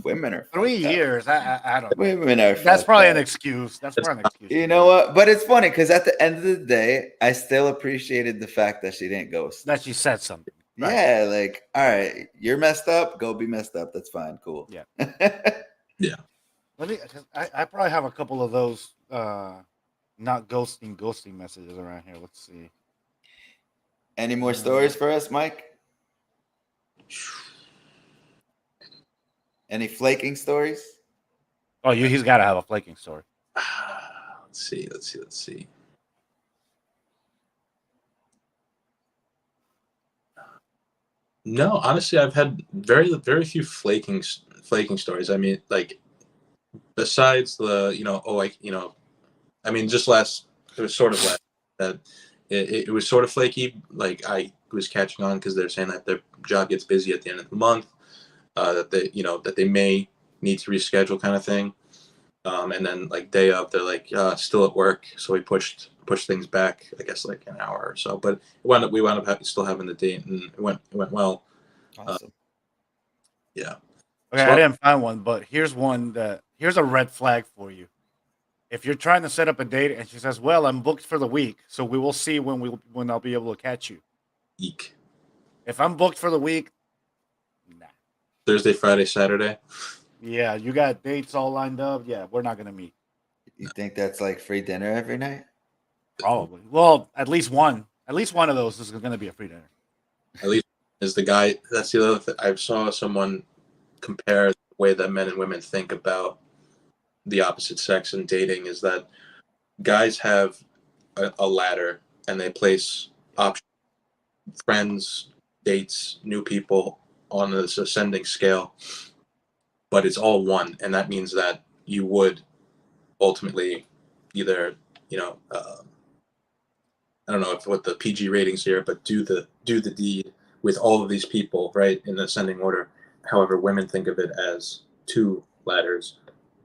women are 3 years. I don't know. women are That's probably an up. excuse. That's probably an excuse. You know what? But it's funny because at the end of the day, I still appreciated the fact that she didn't ghost. That she said something. Right. Yeah, like, all right, you're messed up. Go be messed up. That's fine. Cool. Yeah. Yeah. I probably have a couple of those not ghosting messages around here. Let's see. Any more stories for us, Mike? Any flaking stories? Oh, he's got to have a flaking story. Let's see. No, honestly, I've had very few flaking stories. I mean, like besides the I mean, just it was sort of last that it was sort of flaky. Like I was catching on because they're saying that their job gets busy at the end of the month, that they may need to reschedule kind of thing. And then like day of, they're like still at work, so we pushed things back, I guess like an hour or so. But we wound up still having the date, and it went well. Awesome. Yeah. Okay, So I didn't find one, but here's a red flag for you. If you're trying to set up a date and she says, "Well, I'm booked for the week, so we will see when I'll be able to catch you." eek. If I'm booked for the week, nah. Thursday, Friday, Saturday. Yeah, you got dates all lined up. Yeah, we're not gonna meet. You think that's like free dinner every night? Probably. Well, at least one. At least one of those is gonna be a free dinner. At least is the guy. That's the other thing. I saw someone compare the way that men and women think about the opposite sex and dating is that guys have a ladder and they place options, friends, dates, new people on this ascending scale, but it's all one, and that means that you would ultimately either I don't know what the PG ratings here, but do the deed with all of these people, right, in ascending order. However, women think of it as two ladders: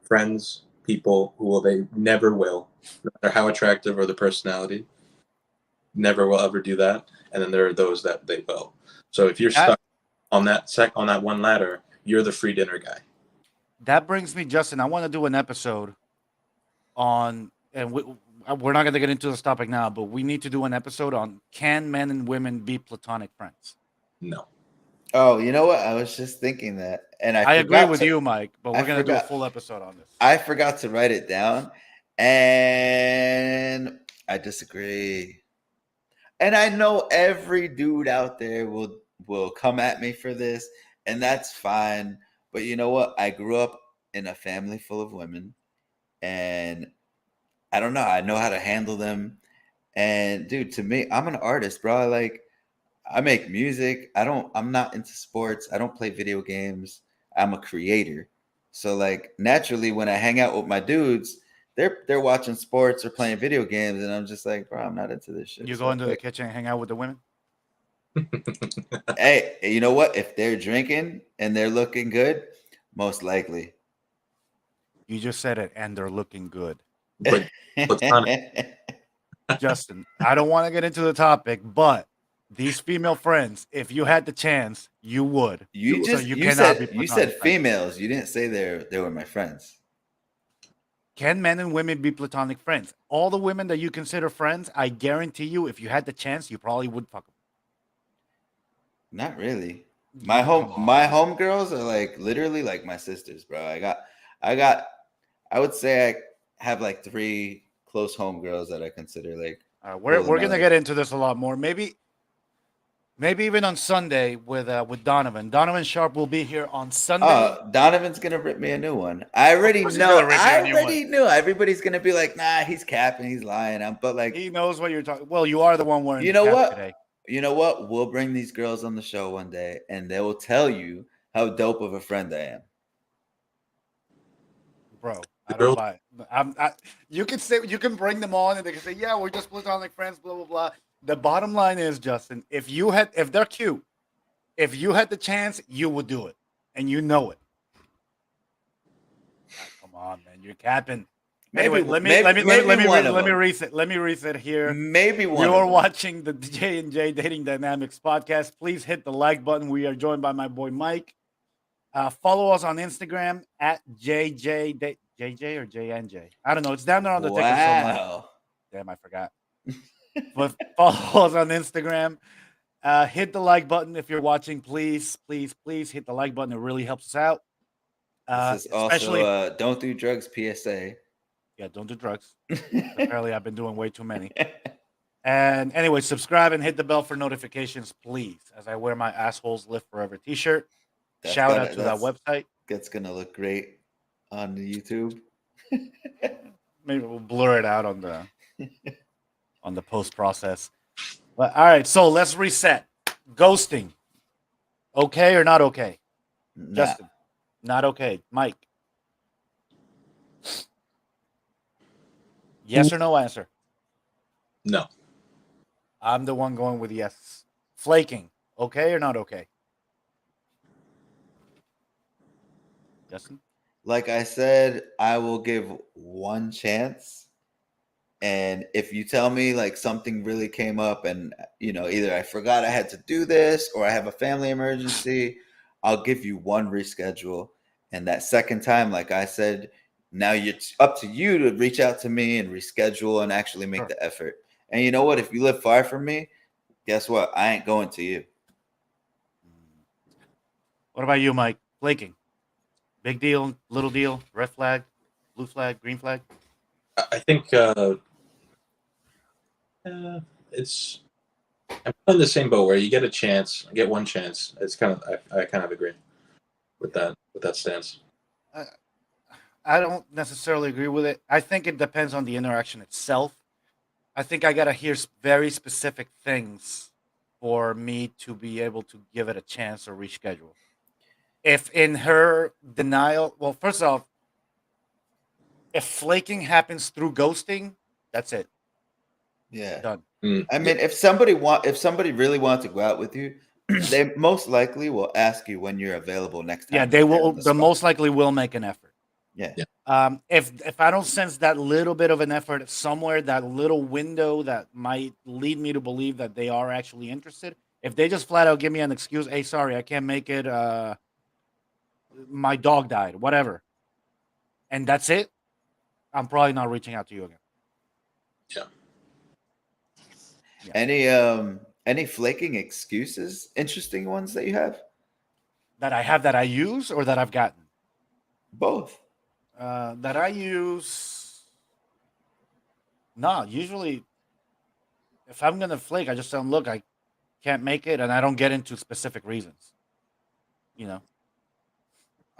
friends, people they never will, no matter how attractive or the personality, never will ever do that. And then there are those that they will. So if you're stuck on that one ladder, you're the free dinner guy. That brings me, Justin. I want to do an episode on, and we're not going to get into this topic now, but we need to do an episode on can men and women be platonic friends? No. Oh, you know what? I was just thinking that, and I agree with you, Mike, but we're going to do a full episode on this. I forgot to write it down, and I disagree. And I know every dude out there will come at me for this, and that's fine. But you know what? I grew up in a family full of women, and I don't know. I know how to handle them. And dude, to me, I'm an artist, bro. Like I make music. I'm not into sports. I don't play video games. I'm a creator. So like naturally when I hang out with my dudes, they're watching sports or playing video games, and I'm just like, bro, I'm not into this shit. You go into the kitchen and hang out with the women? Hey, you know what? If they're drinking and they're looking good, most likely. You just said it, and they're looking good. But Justin, I don't want to get into the topic, but these female friends, if you had the chance, you would. You said females. You didn't say they were my friends. Can men and women be platonic friends? All the women that you consider friends, I guarantee you, if you had the chance, you probably would fuck them. Not really. My homegirls are like literally like my sisters, bro. I would say I have like 3 close homegirls that I consider like. We're gonna get into this a lot more. Maybe even on Sunday with Donovan. Donovan Sharp will be here on Sunday. Donovan's gonna rip me a new one. I already know. I already knew. Everybody's gonna be like, "Nah, he's capping. He's lying." But like, he knows what you're talking. Well, you are the one wearing. You know what? Today. You know what? We'll bring these girls on the show one day, and they will tell you how dope of a friend I am. Bro, I don't buy it. You can bring them on, and they can say, "Yeah, we're just platonic friends." Blah blah blah. The bottom line is, Justin, if they're cute, if you had the chance, you would do it, and you know it. Come on, man, you're capping. Anyway, let me reset here. Maybe one. You're watching the J&J Dating Dynamics podcast. Please hit the like button. We are joined by my boy Mike. Follow us on Instagram at JJ or JNJ. I don't know. It's down there on the ticker somewhere. Damn, I forgot. But follow us on Instagram. Hit the like button if you're watching. Please hit the like button. It really helps us out. This is also don't do drugs PSA. Yeah, don't do drugs. Apparently, I've been doing way too many. And anyway, subscribe and hit the bell for notifications, please, as I wear my Assholes Live Forever t-shirt. Shout out to that website. That's going to look great on the YouTube. Maybe we'll blur it out on the post process. But all right, so let's reset. Ghosting. Okay or not okay? Nah. Justin. Not okay. Mike. Yes or no answer? No. I'm the one going with yes. Flaking. Okay or not okay? Justin? Like I said, I will give one chance. And if you tell me like something really came up and, either I forgot I had to do this or I have a family emergency, I'll give you one reschedule. And that second time, like I said, now it's up to you to reach out to me and reschedule and actually make Sure. the effort. And you know what? If you live far from me, guess what? I ain't going to you. What about you, Mike? Flaking. Big deal, little deal, red flag, blue flag, green flag? I think it's. I'm in the same boat where you get a chance, get one chance. It's kind of I kind of agree with that stance. I don't necessarily agree with it. I think it depends on the interaction itself. I think I gotta hear very specific things for me to be able to give it a chance or reschedule. If in her denial, well, first off, if flaking happens through ghosting, that's it. Yeah. Done. I mean, if somebody really wants to go out with you, they most likely will ask you when you're available next time. Yeah, they will. on the They spot. most likely will make an effort. Yeah. If I don't sense that little bit of an effort somewhere, that little window that might lead me to believe that they are actually interested, if they just flat out give me an excuse, hey, sorry, I can't make it. My dog died, whatever, and that's it, I'm probably not reaching out to you again. Yeah. Any flaking excuses? Interesting ones that you have? That I have that I use or that I've gotten? Both. That I use. No, usually, if I'm gonna flake, I just tell them, look, I can't make it, and I don't get into specific reasons.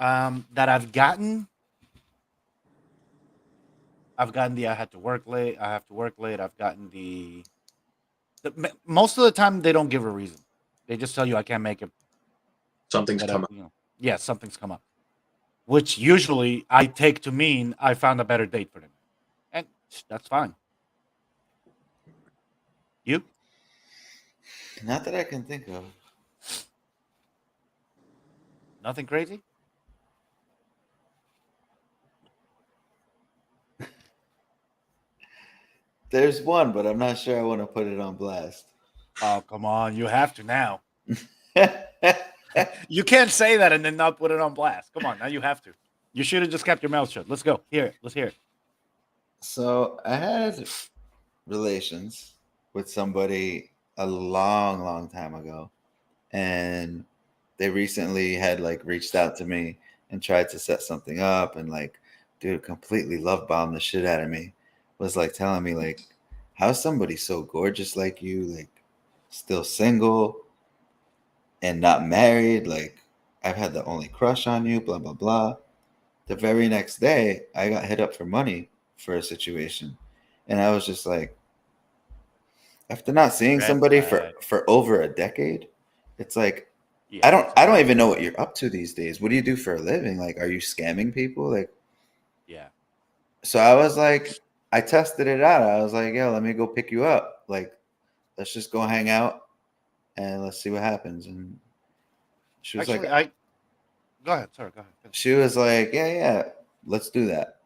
That I've gotten the I had to work late. I have to work late. I've gotten most of the time they don't give a reason. They just tell you I can't make it. Something's come up. Yeah, something's come up, which usually I take to mean I found a better date for them, and that's fine. You? Not that I can think of. Nothing crazy? There's one, but I'm not sure I want to put it on blast. Oh, come on. You have to now. You can't say that and then not put it on blast. Come on, now you have to. You should have just kept your mouth shut. Let's go. Let's hear it. So I had relations with somebody a long, long time ago. And they recently had like reached out to me and tried to set something up, and like, dude, completely love bombed the shit out of me. Was like telling me like, how's somebody so gorgeous like you, like still single and not married? Like, I've had the only crush on you, blah blah blah. The very next day, I got hit up for money for a situation, and I was just like, after not seeing Red somebody flag. for over a decade, it's like, Yeah, I don't even know what you're up to these days. What do you do for a living? Like, are you scamming people? Like, yeah. so I was like, I tested it out. I was like, yo, let me go pick you up. Like, let's just go hang out and let's see what happens. And she was Actually, like, go ahead. Sorry, go ahead. she was like, yeah, let's do that.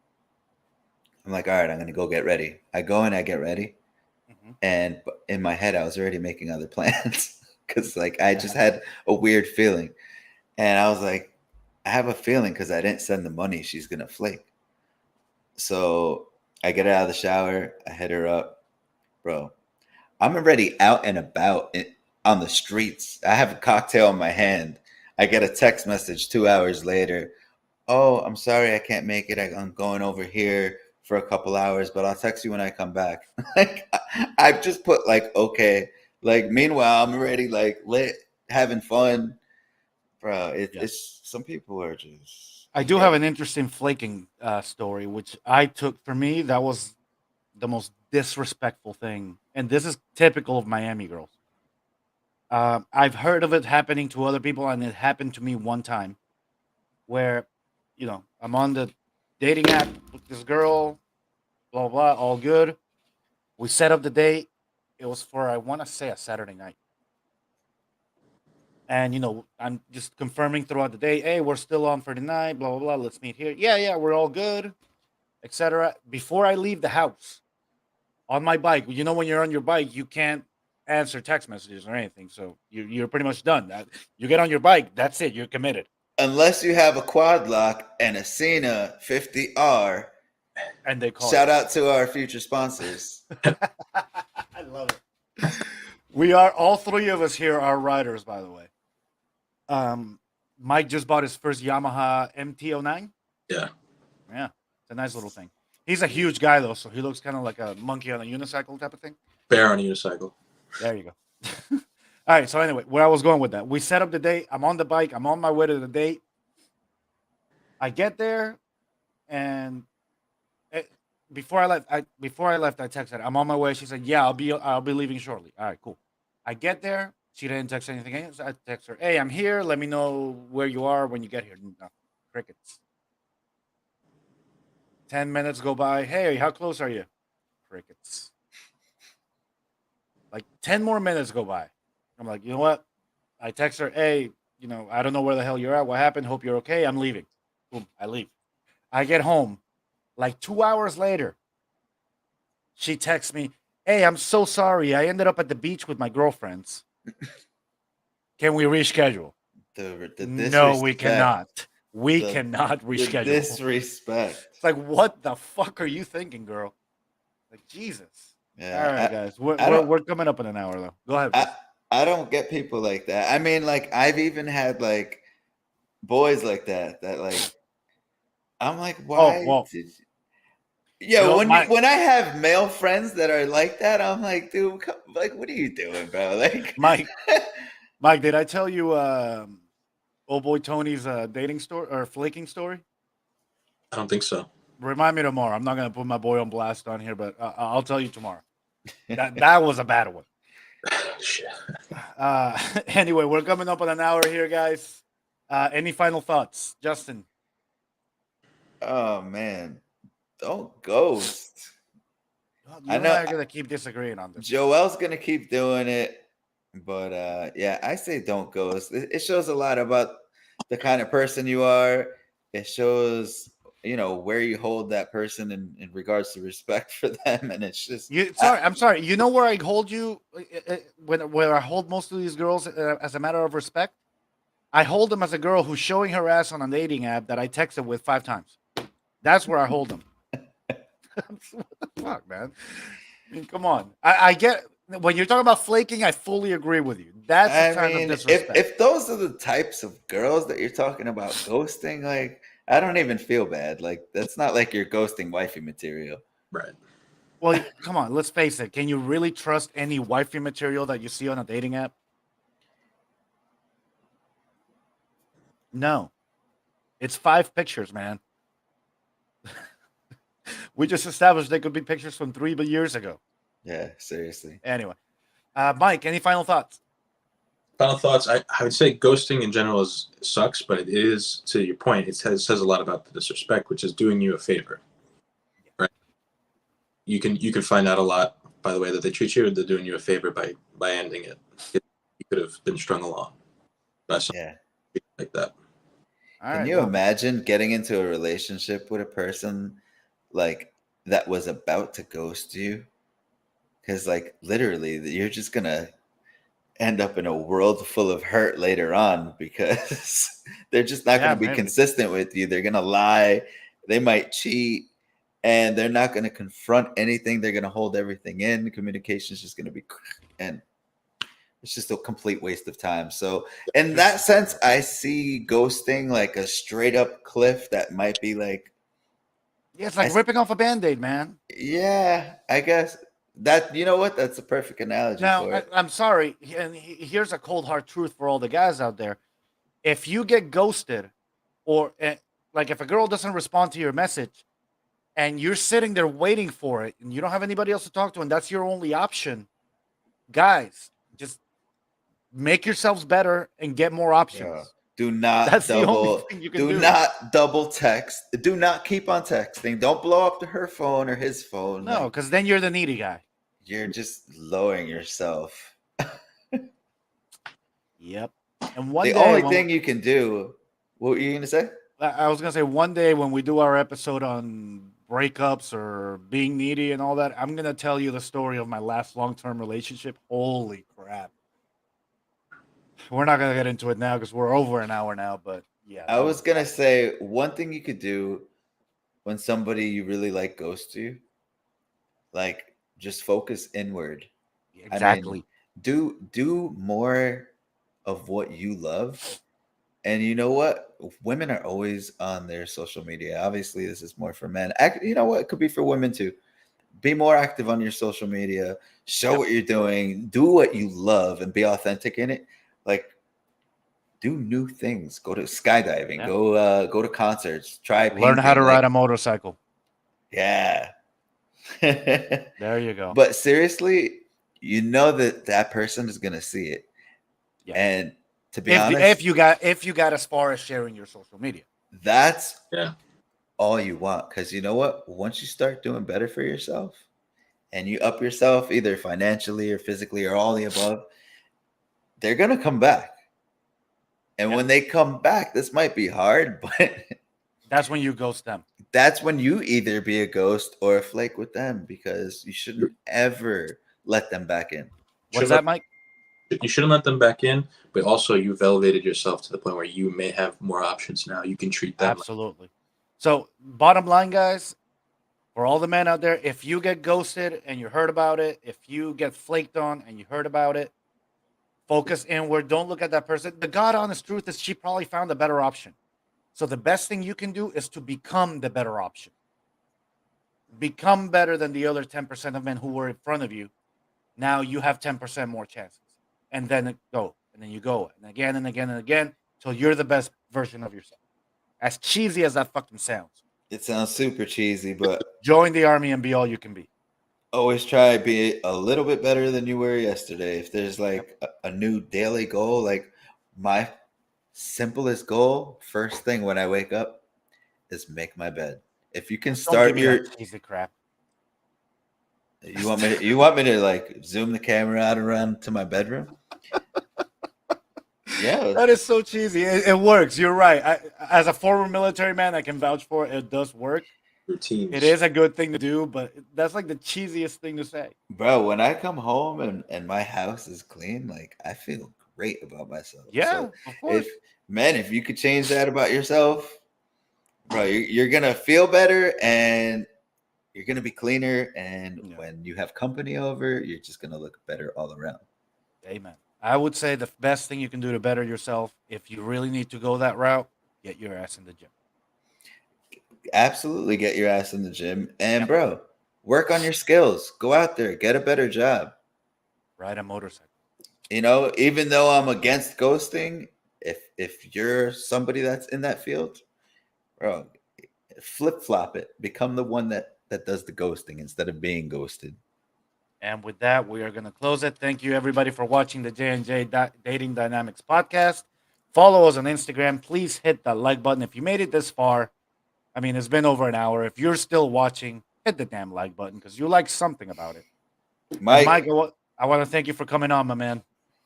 I'm like, all right, I'm gonna go get ready. I go and I get ready, and in my head, I was already making other plans because like I just had a weird feeling, and I was like, I have a feeling because I didn't send the money, she's gonna flake. So I get her out of the shower, I hit her up, bro. I'm already out and about on the streets. I have a cocktail in my hand. I get a text message 2 hours later. Oh, I'm sorry I can't make it. I'm going over here for a couple hours, but I'll text you when I come back. Like I've just put like okay. Like meanwhile, I'm already like lit, having fun, bro. Yeah. It's some people are just. I do have an interesting flaking story, which I took for me. That was the most disrespectful thing, and this is typical of Miami girls. I've heard of it happening to other people, and it happened to me one time where, I'm on the dating app with this girl, blah blah, all good. We set up the date. It was for I want to say a Saturday night, and I'm just confirming throughout the day. Hey, we're still on for the night. Blah blah blah. Let's meet here. Yeah, yeah, we're all good, etc. Before I leave the house, on my bike, when you're on your bike, you can't answer text messages or anything. So you're pretty much done. You get on your bike, that's it. You're committed. Unless you have a quad lock and a Cena 50R. And they call Shout out to our future sponsors. I love it. We are all three of us here are riders, by the way. Mike just bought his first Yamaha MT-09. Yeah. Yeah, it's a nice little thing. He's a huge guy though, so he looks kind of like a monkey on a unicycle type of thing. Bear on a unicycle. There you go. All right. So anyway, where I was going with that, we set up the date. I'm on the bike. I'm on my way to the date. I get there, and before I left, I texted her, I'm on my way. She said, "Yeah, I'll be leaving shortly." All right, cool. I get there. She didn't text anything else. I text her, "Hey, I'm here. Let me know where you are when you get here." No, crickets. 10 minutes go by. Hey, how close are you? Crickets. Like 10 more minutes go by. I'm like, you know what? I text her, hey, I don't know where the hell you're at. What happened? Hope you're okay. I'm leaving. Boom, I leave. I get home. Like 2 hours later, she texts me, hey, I'm so sorry. I ended up at the beach with my girlfriends. Can we reschedule? No, we cannot. We cannot reschedule. The disrespect. It's like, what the fuck are you thinking, girl? Like, Jesus. Yeah. All right, guys. We're coming up in an hour, though. Go ahead. I don't get people like that. I mean, like, I've even had, like, boys like that like, I'm like, why did you... Yeah, when I have male friends that are like that, I'm like, dude, like, what are you doing, bro? Like, Mike, did I tell you old boy Tony's dating story or flaking story? I don't think so. Remind me tomorrow. I'm not gonna put my boy on blast on here, but I'll tell you tomorrow. That was a bad one. Shit. Anyway, we're coming up on an hour here, guys. Any final thoughts, Justin? Oh man, don't ghost. I know I'm gonna keep disagreeing on this. Joel's gonna keep doing it, but yeah, I say don't ghost. It shows a lot about the kind of person you are. It shows where you hold that person in regards to respect for them, and it's just I'm sorry. You know where I hold you where I hold most of these girls as a matter of respect? I hold them as a girl who's showing her ass on a dating app that I texted with 5 times. That's where I hold them. What the fuck, man? I mean, come on. I get when you're talking about flaking, I fully agree with you. That's the kind of disrespect. If those are the types of girls that you're talking about ghosting, like, I don't even feel bad. Like, that's not like you're ghosting wifey material. Right. Well, come on. Let's face it. Can you really trust any wifey material that you see on a dating app? No. It's 5 pictures, man. We just established they could be pictures from 3 years ago. Yeah, seriously. Anyway. Mike, any final thoughts? Final thoughts. I would say ghosting in general sucks, but it is, to your point, it says a lot about the disrespect, which is doing you a favor. Right? You can find out a lot by the way that they treat you, or they're doing you a favor by ending it. You could have been strung along by something like that. Can you imagine getting into a relationship with a person like that was about to ghost you? Because, like, literally, you're just gonna end up in a world full of hurt later on because they're just not going to be consistent with you. They're going to lie. They might cheat, and they're not going to confront anything. They're going to hold everything in. Communication is just going to be, and it's just a complete waste of time. So in that sense, I see ghosting like a straight up cliff that might be like Yeah, it's like I- ripping off a Band-Aid, man. Yeah, I guess that, you know what? That's a perfect analogy Now, for it. I'm sorry, and here's a cold hard truth for all the guys out there. If you get ghosted, or like if a girl doesn't respond to your message, and you're sitting there waiting for it, and you don't have anybody else to talk to, and that's your only option, guys, just make yourselves better and get more Yeah. options. Do not That's the only double thing you can do do. not double text. Do not keep on texting. Don't blow up to her phone or his phone. No, Like, because then you're the needy guy. you're just lowering yourself. Yep. And one The day only when thing you can do, what were you gonna say? I was gonna say one day when we do our episode on breakups or being needy and all that, I'm gonna tell you the story of my last long-term relationship. Holy crap! We're not gonna get into it now because we're over an hour now. But yeah, I that was was gonna say one thing you could do when somebody you really like ghosts you, like just focus inward. I mean, exactly. do more of what you love. And you know what? Women are always on their social media. Obviously, this is more for men. You know what? It could be for women too. Be more active on your social media. Show Yep. what you're doing. Do what you love and be authentic in it. Like, do new things. Go to skydiving. Yeah. Go to concerts. Try Learn how painting. to ride a Like, motorcycle. yeah. There you go. But seriously, you know that that person is gonna see it. Yeah. And to be If honest, if you got as far as sharing your social media. that's Yeah. all you want. Because you know what? Once you start doing better for yourself and you up yourself, either financially or physically or all the above, they're gonna come back. And Yep. when they come back, this might be hard, but That's when you ghost them. that's when you either be a ghost or a flake with them, because you shouldn't ever let them back in. What's Shouldn't that, Mike? you shouldn't let them back in, but also you've elevated yourself to the point where you may have more options now. You can treat them. Absolutely. So, bottom line, guys, for all the men out there, if you get ghosted and you heard about it, if you get flaked on and you heard about it, focus inward. Don't look at that person. The God honest truth is she probably found a better option. So, the best thing you can do is to become the better option. Become better than the other 10% of men who were in front of you. Now you have 10% more chances. And then go. And then you go. And again and again and again till you're the best version of yourself. As cheesy as that fucking sounds. It sounds super cheesy, but Join the army and be all you can be. always try to be a little bit better than you were yesterday. If there's Yep. like a new daily goal, like my simplest goal, first thing when I wake up, is make my bed. If you can Don't give start me your, that cheesy crap. you want me to like zoom the camera out around to my bedroom? Yeah, That is so cheesy. It works. You're right. As a former military man, I can vouch for it. It does work. Routines. It is a good thing to do, but that's like the cheesiest thing to say. bro. When I come home and my house is clean, like I feel great about myself. Yeah, So of if course. if you could change that about yourself, bro, you're gonna feel better and you're gonna be cleaner. And Yeah. when you have company over, you're just gonna look better all around. Amen. I would say the best thing you can do to better yourself, if you really need to go that route, get your ass in the gym. Absolutely, get your ass in the gym and Yep. bro, work on your skills. Go out there, get a better job. Ride a motorcycle. You know, even though I'm against ghosting, if you're somebody that's in that field, bro, flip flop it. Become the one that does the ghosting instead of being ghosted. And with that, we are going to close it. Thank you, everybody, for watching the J&J Dating Dynamics podcast. Follow us on Instagram. Please hit that like button if you made it this far. I mean, it's been over an hour. If you're still watching, hit the damn like button because you like something about it. And Mike, Mike, I want to thank you for coming on, my man.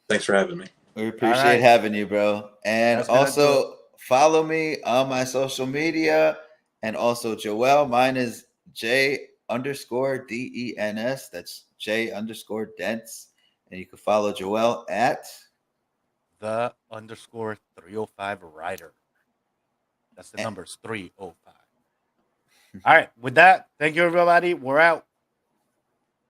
Thanks for having me. we All appreciate right. having you, bro. And That's going to do it. also follow me on my social media and also Joel. Mine is J_DENS. That's J_Dents. And you can follow Joel at The_305 Rider. That's the numbers 305. All right. With that, thank you, everybody. We're out.